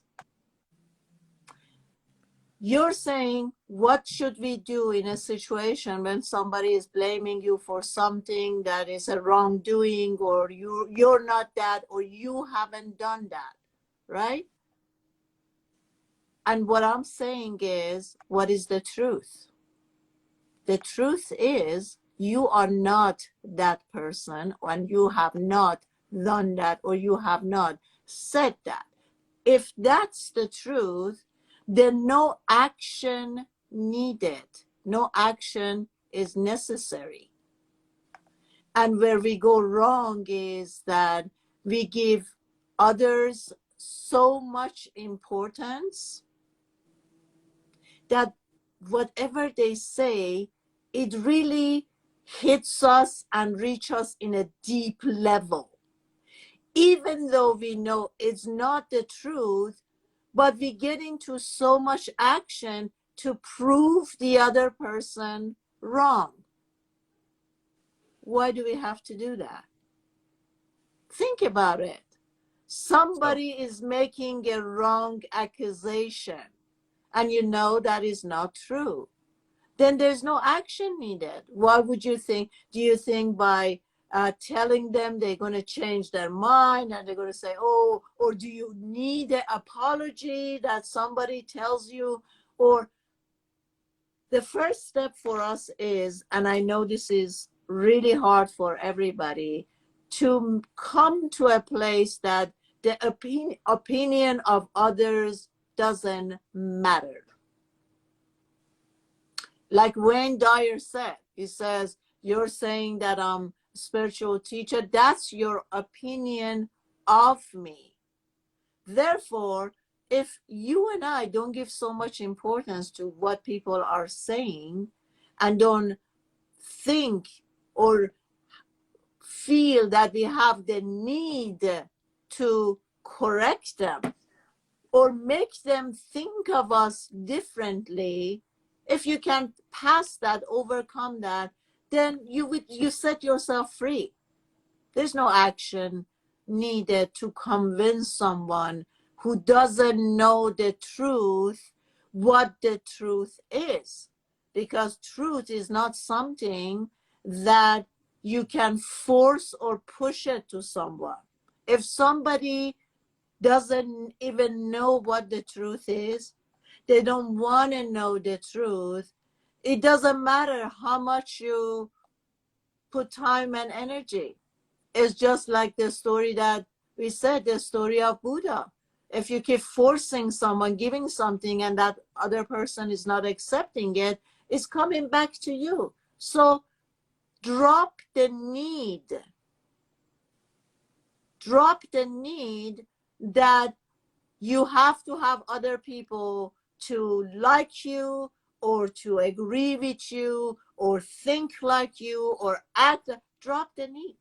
You're saying, what should we do in a situation when somebody is blaming you for something that is a wrongdoing, or you're not that, or you haven't done that, right? And what I'm saying is, what is the truth? The truth is, you are not that person, and you have not done that, or you have not said that. If that's the truth, then no action needed. No action is necessary. And where we go wrong is that we give others so much importance that whatever they say, it really hits us and reaches us in a deep level. Even though we know it's not the truth, but we get into so much action to prove the other person wrong. Why do we have to do that? Think about it. Somebody is making a wrong accusation, and you know that is not true. Then there's no action needed. Why would you think? Do you think by telling them they're going to change their mind and they're going to say, oh, or do you need an apology that somebody tells you? Or the first step for us is, and I know this is really hard for everybody, to come to a place that the opinion of others doesn't matter. Like Wayne Dyer said, he says, you're saying that I'm a spiritual teacher. That's your opinion of me. Therefore, if you and I don't give so much importance to what people are saying and don't think or feel that we have the need to correct them or make them think of us differently, if you can pass that, overcome that, then you set yourself free. There's no action needed to convince someone who doesn't know the truth, what the truth is. Because truth is not something that you can force or push it to someone. If somebody doesn't even know what the truth is, they don't want to know the truth, it doesn't matter how much you put time and energy. It's just like the story that we said, the story of Buddha. If you keep forcing someone, giving something, and that other person is not accepting it, it's coming back to you. So drop the need. Drop the need that you have to have other people to like you or to agree with you or think like you or act. Drop the need.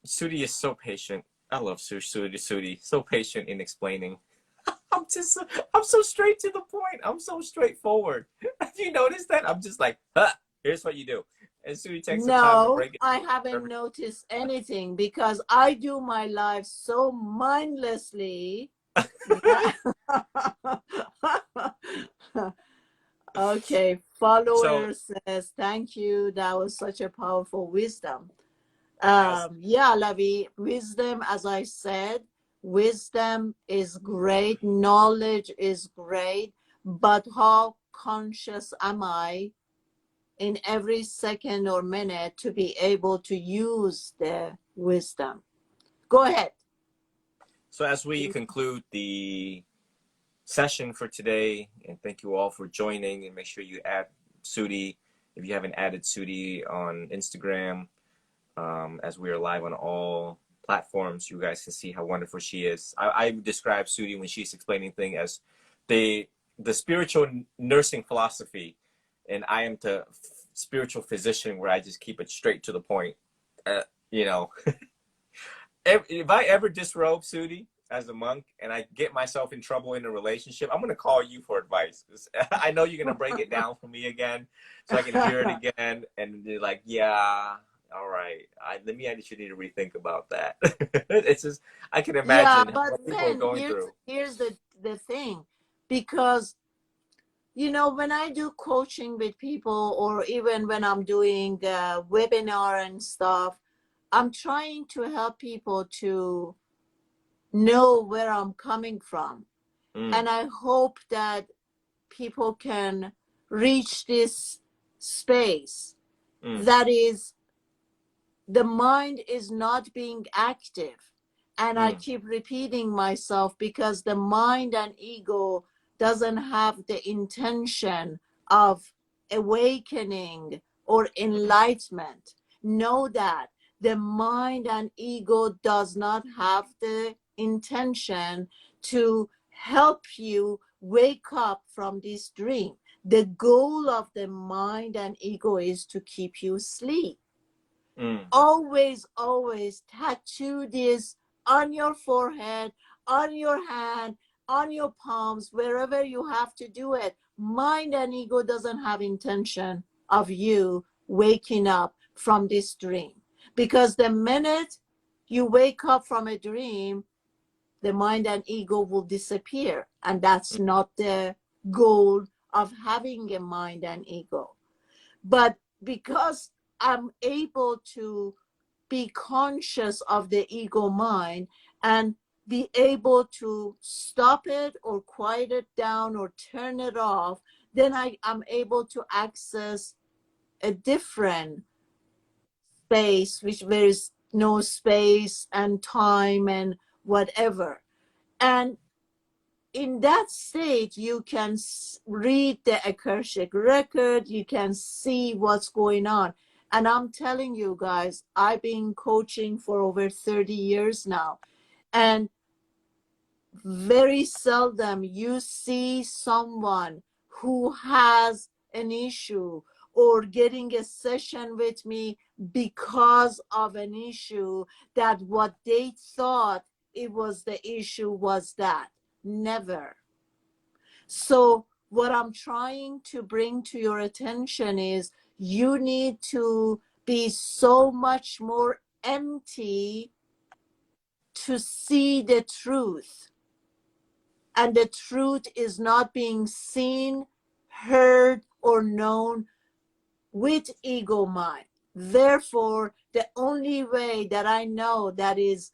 Sudi is so patient. I love Sudi. So patient in explaining. I'm so straight to the point. I'm so straightforward. Have you noticed that? I'm just like, here's what you do. And Sudi takes the time to No, break it. I haven't noticed anything because I do my life so mindlessly. Okay, follower says, thank you. That was such a powerful wisdom. Yeah, Lavi, wisdom, as I said, wisdom is great, knowledge is great, but how conscious am I in every second or minute to be able to use the wisdom? Go ahead. So as we conclude the session for today, and thank you all for joining, and make sure you add Sudi if you haven't added Sudi on Instagram. As we are live on all platforms, you guys can see how wonderful she is. I describe Sudi when she's explaining things as the spiritual nursing philosophy, and I am the spiritual physician where I just keep it straight to the point. You know, if I ever disrobe Sudi as a monk and I get myself in trouble in a relationship, I'm gonna call you for advice. I know you're gonna break it down for me again, so I can hear it again, and you're like, yeah. All right, let me actually need to rethink about that. It's just, I can imagine what people are going through. Here's the thing, because, you know, when I do coaching with people, or even when I'm doing webinar and stuff, I'm trying to help people to know where I'm coming from. And I hope that people can reach this space that is, the mind is not being active. And I keep repeating myself because the mind and ego doesn't have the intention of awakening or enlightenment. Know that the mind and ego does not have the intention to help you wake up from this dream. The goal of the mind and ego is to keep you asleep. Always, always tattoo this on your forehead, on your hand, on your palms, wherever you have to do it. Mind and ego doesn't have intention of you waking up from this dream. Because the minute you wake up from a dream, the mind and ego will disappear. And that's not the goal of having a mind and ego. But because I'm able to be conscious of the ego mind and be able to stop it or quiet it down or turn it off, then I'm able to access a different space, which there is no space and time and whatever. And in that state, you can read the Akashic record, you can see what's going on. And I'm telling you guys, I've been coaching for over 30 years now. And very seldom you see someone who has an issue or getting a session with me because of an issue that what they thought it was the issue was that. Never. So what I'm trying to bring to your attention is you need to be so much more empty to see the truth. And the truth is not being seen, heard, or known with ego mind. Therefore, the only way that I know that is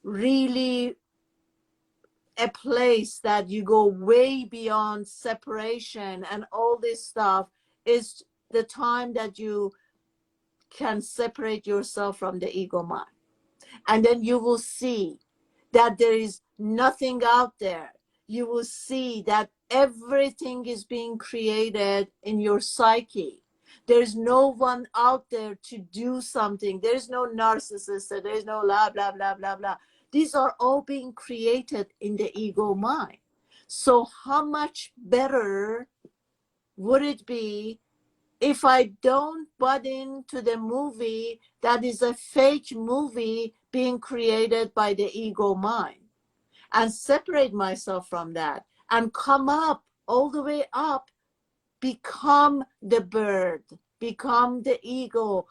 really a place that you go way beyond separation and all this stuff is the time that you can separate yourself from the ego mind. And then you will see that there is nothing out there. You will see that everything is being created in your psyche. There's no one out there to do something. There's no narcissist. There's no blah, blah, blah, blah, blah. These are all being created in the ego mind. So how much better would it be if I don't butt into the movie that is a fake movie being created by the ego mind, and separate myself from that and come up all the way up, become the bird, become the ego,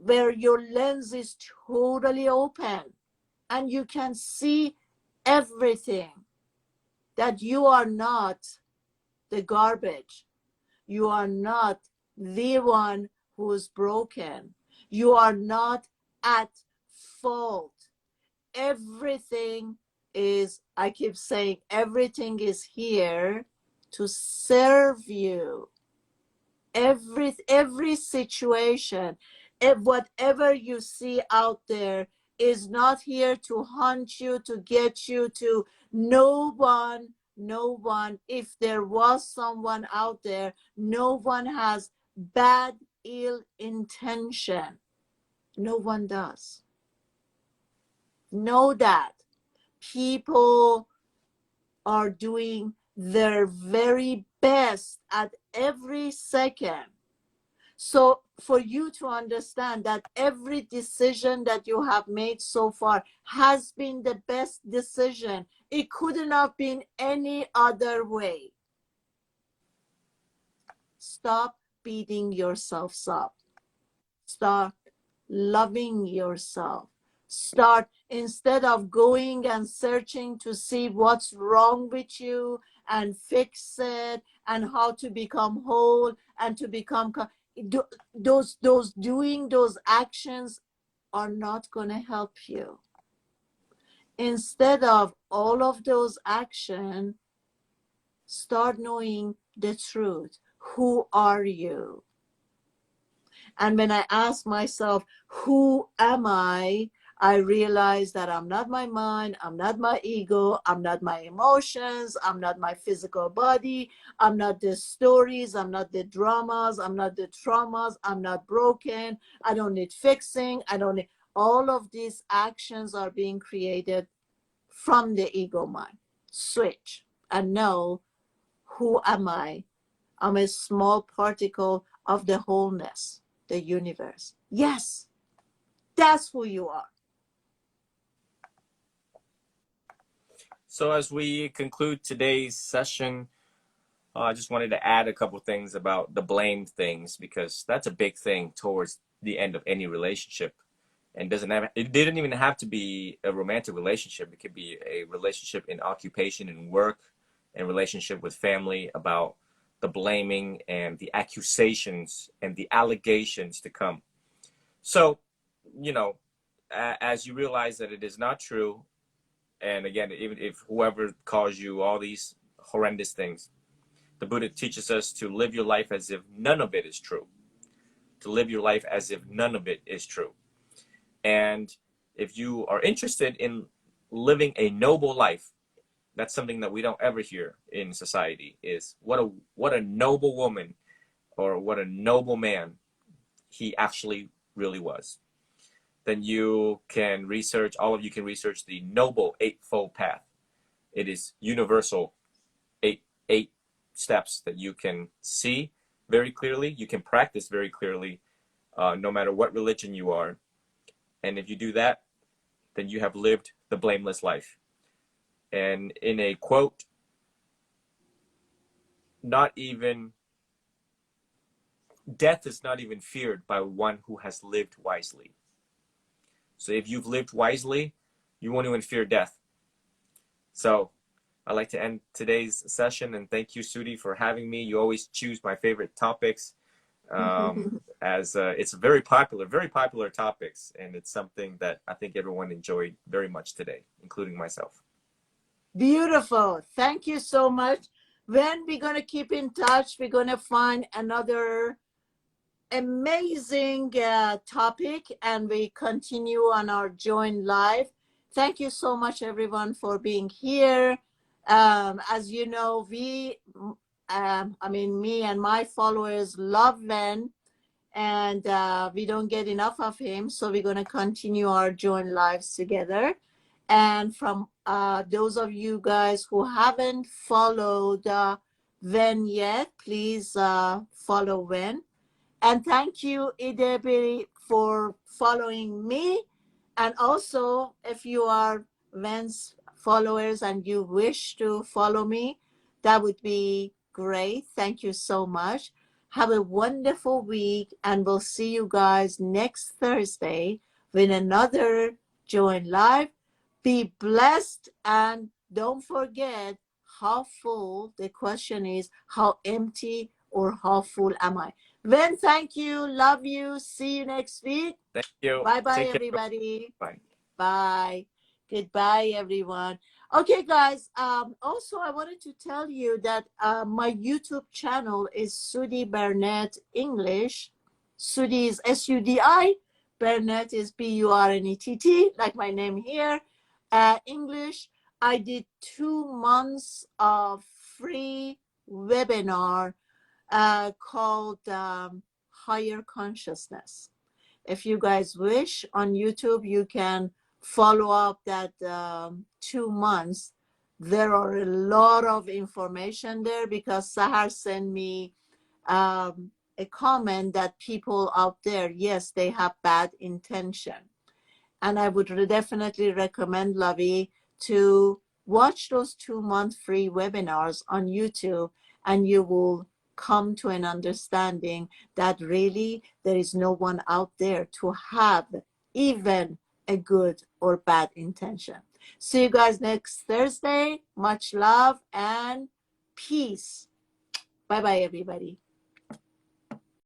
where your lens is totally open and you can see everything, that you are not the garbage. You are not the one who is broken. You are not at fault. Everything is, I keep saying, everything is here to serve you. Every situation, whatever you see out there is not here to hunt you, to get you to. No one, if there was someone out there, no one has bad, ill intention. No one does. Know that people are doing their very best at every second. So for you to understand that every decision that you have made so far has been the best decision, it couldn't have been any other way. Stop beating yourself up. Start loving yourself. Start, instead of going and searching to see what's wrong with you and fix it and how to become whole and to become those actions are not going to help you. Instead of all of those actions, start knowing the truth. Who are you? And when I ask myself, who am I realize that I'm not my mind, I'm not my ego, I'm not my emotions, I'm not my physical body, I'm not the stories, I'm not the dramas, I'm not the traumas, I'm not broken, I don't need fixing, I don't need, all of these actions are being created from the ego mind. Switch and know, who am I? I'm a small particle of the wholeness, the universe. Yes, that's who you are. So as we conclude today's session, I just wanted to add a couple things about the blame things, because that's a big thing towards the end of any relationship. And it didn't even have to be a romantic relationship. It could be a relationship in occupation and work, and relationship with family, about the blaming and the accusations and the allegations to come. So, as you realize that it is not true, and again, even if whoever calls you all these horrendous things, the Buddha teaches us to live your life as if none of it is true. To live your life as if none of it is true. And if you are interested in living a noble life, that's something that we don't ever hear in society, is what a noble woman or what a noble man he actually really was. Then all of you can research the Noble Eightfold Path. It is universal, eight steps that you can see very clearly, you can practice very clearly, no matter what religion you are. And if you do that, then you have lived the blameless life. And in a quote, death is not even feared by one who has lived wisely. So if you've lived wisely, you won't even fear death. So I'd like to end today's session, and thank you, Sudi, for having me. You always choose my favorite topics, as it's very popular topics, and it's something that I think everyone enjoyed very much today, including myself. Beautiful. Thank you so much. Then we're going to keep in touch. We're going to find another amazing topic, and we continue on our join live. Thank you so much, everyone, for being here. As you know, me and my followers love Len, and we don't get enough of him, so we're going to continue our join lives together. And from those of you guys who haven't followed Ven yet, please follow Ven. And thank you, Idebi, for following me. And also, if you are Ven's followers and you wish to follow me, that would be great. Thank you so much. Have a wonderful week, and we'll see you guys next Thursday with another Join Live. Be blessed, and don't forget how full, the question is, how empty or how full am I? Ven, thank you. Love you. See you next week. Thank you. Bye-bye, Take care. everybody. Bye. Bye. Goodbye, everyone. Okay, guys. Also, I wanted to tell you that my YouTube channel is Sudi Burnett English. Sudi is S-U-D-I. Burnett is B-U-R-N-E-T-T, like my name here. English. I did 2 months of free webinar called Higher Consciousness. If you guys wish, on YouTube, you can follow up that 2 months. There are a lot of information there, because Sahar sent me a comment that people out there, yes, they have bad intention. And I would definitely recommend, Lavi, to watch those 2 month free webinars on YouTube, and you will come to an understanding that really there is no one out there to have even a good or bad intention. See you guys next Thursday. Much love and peace. Bye-bye, everybody.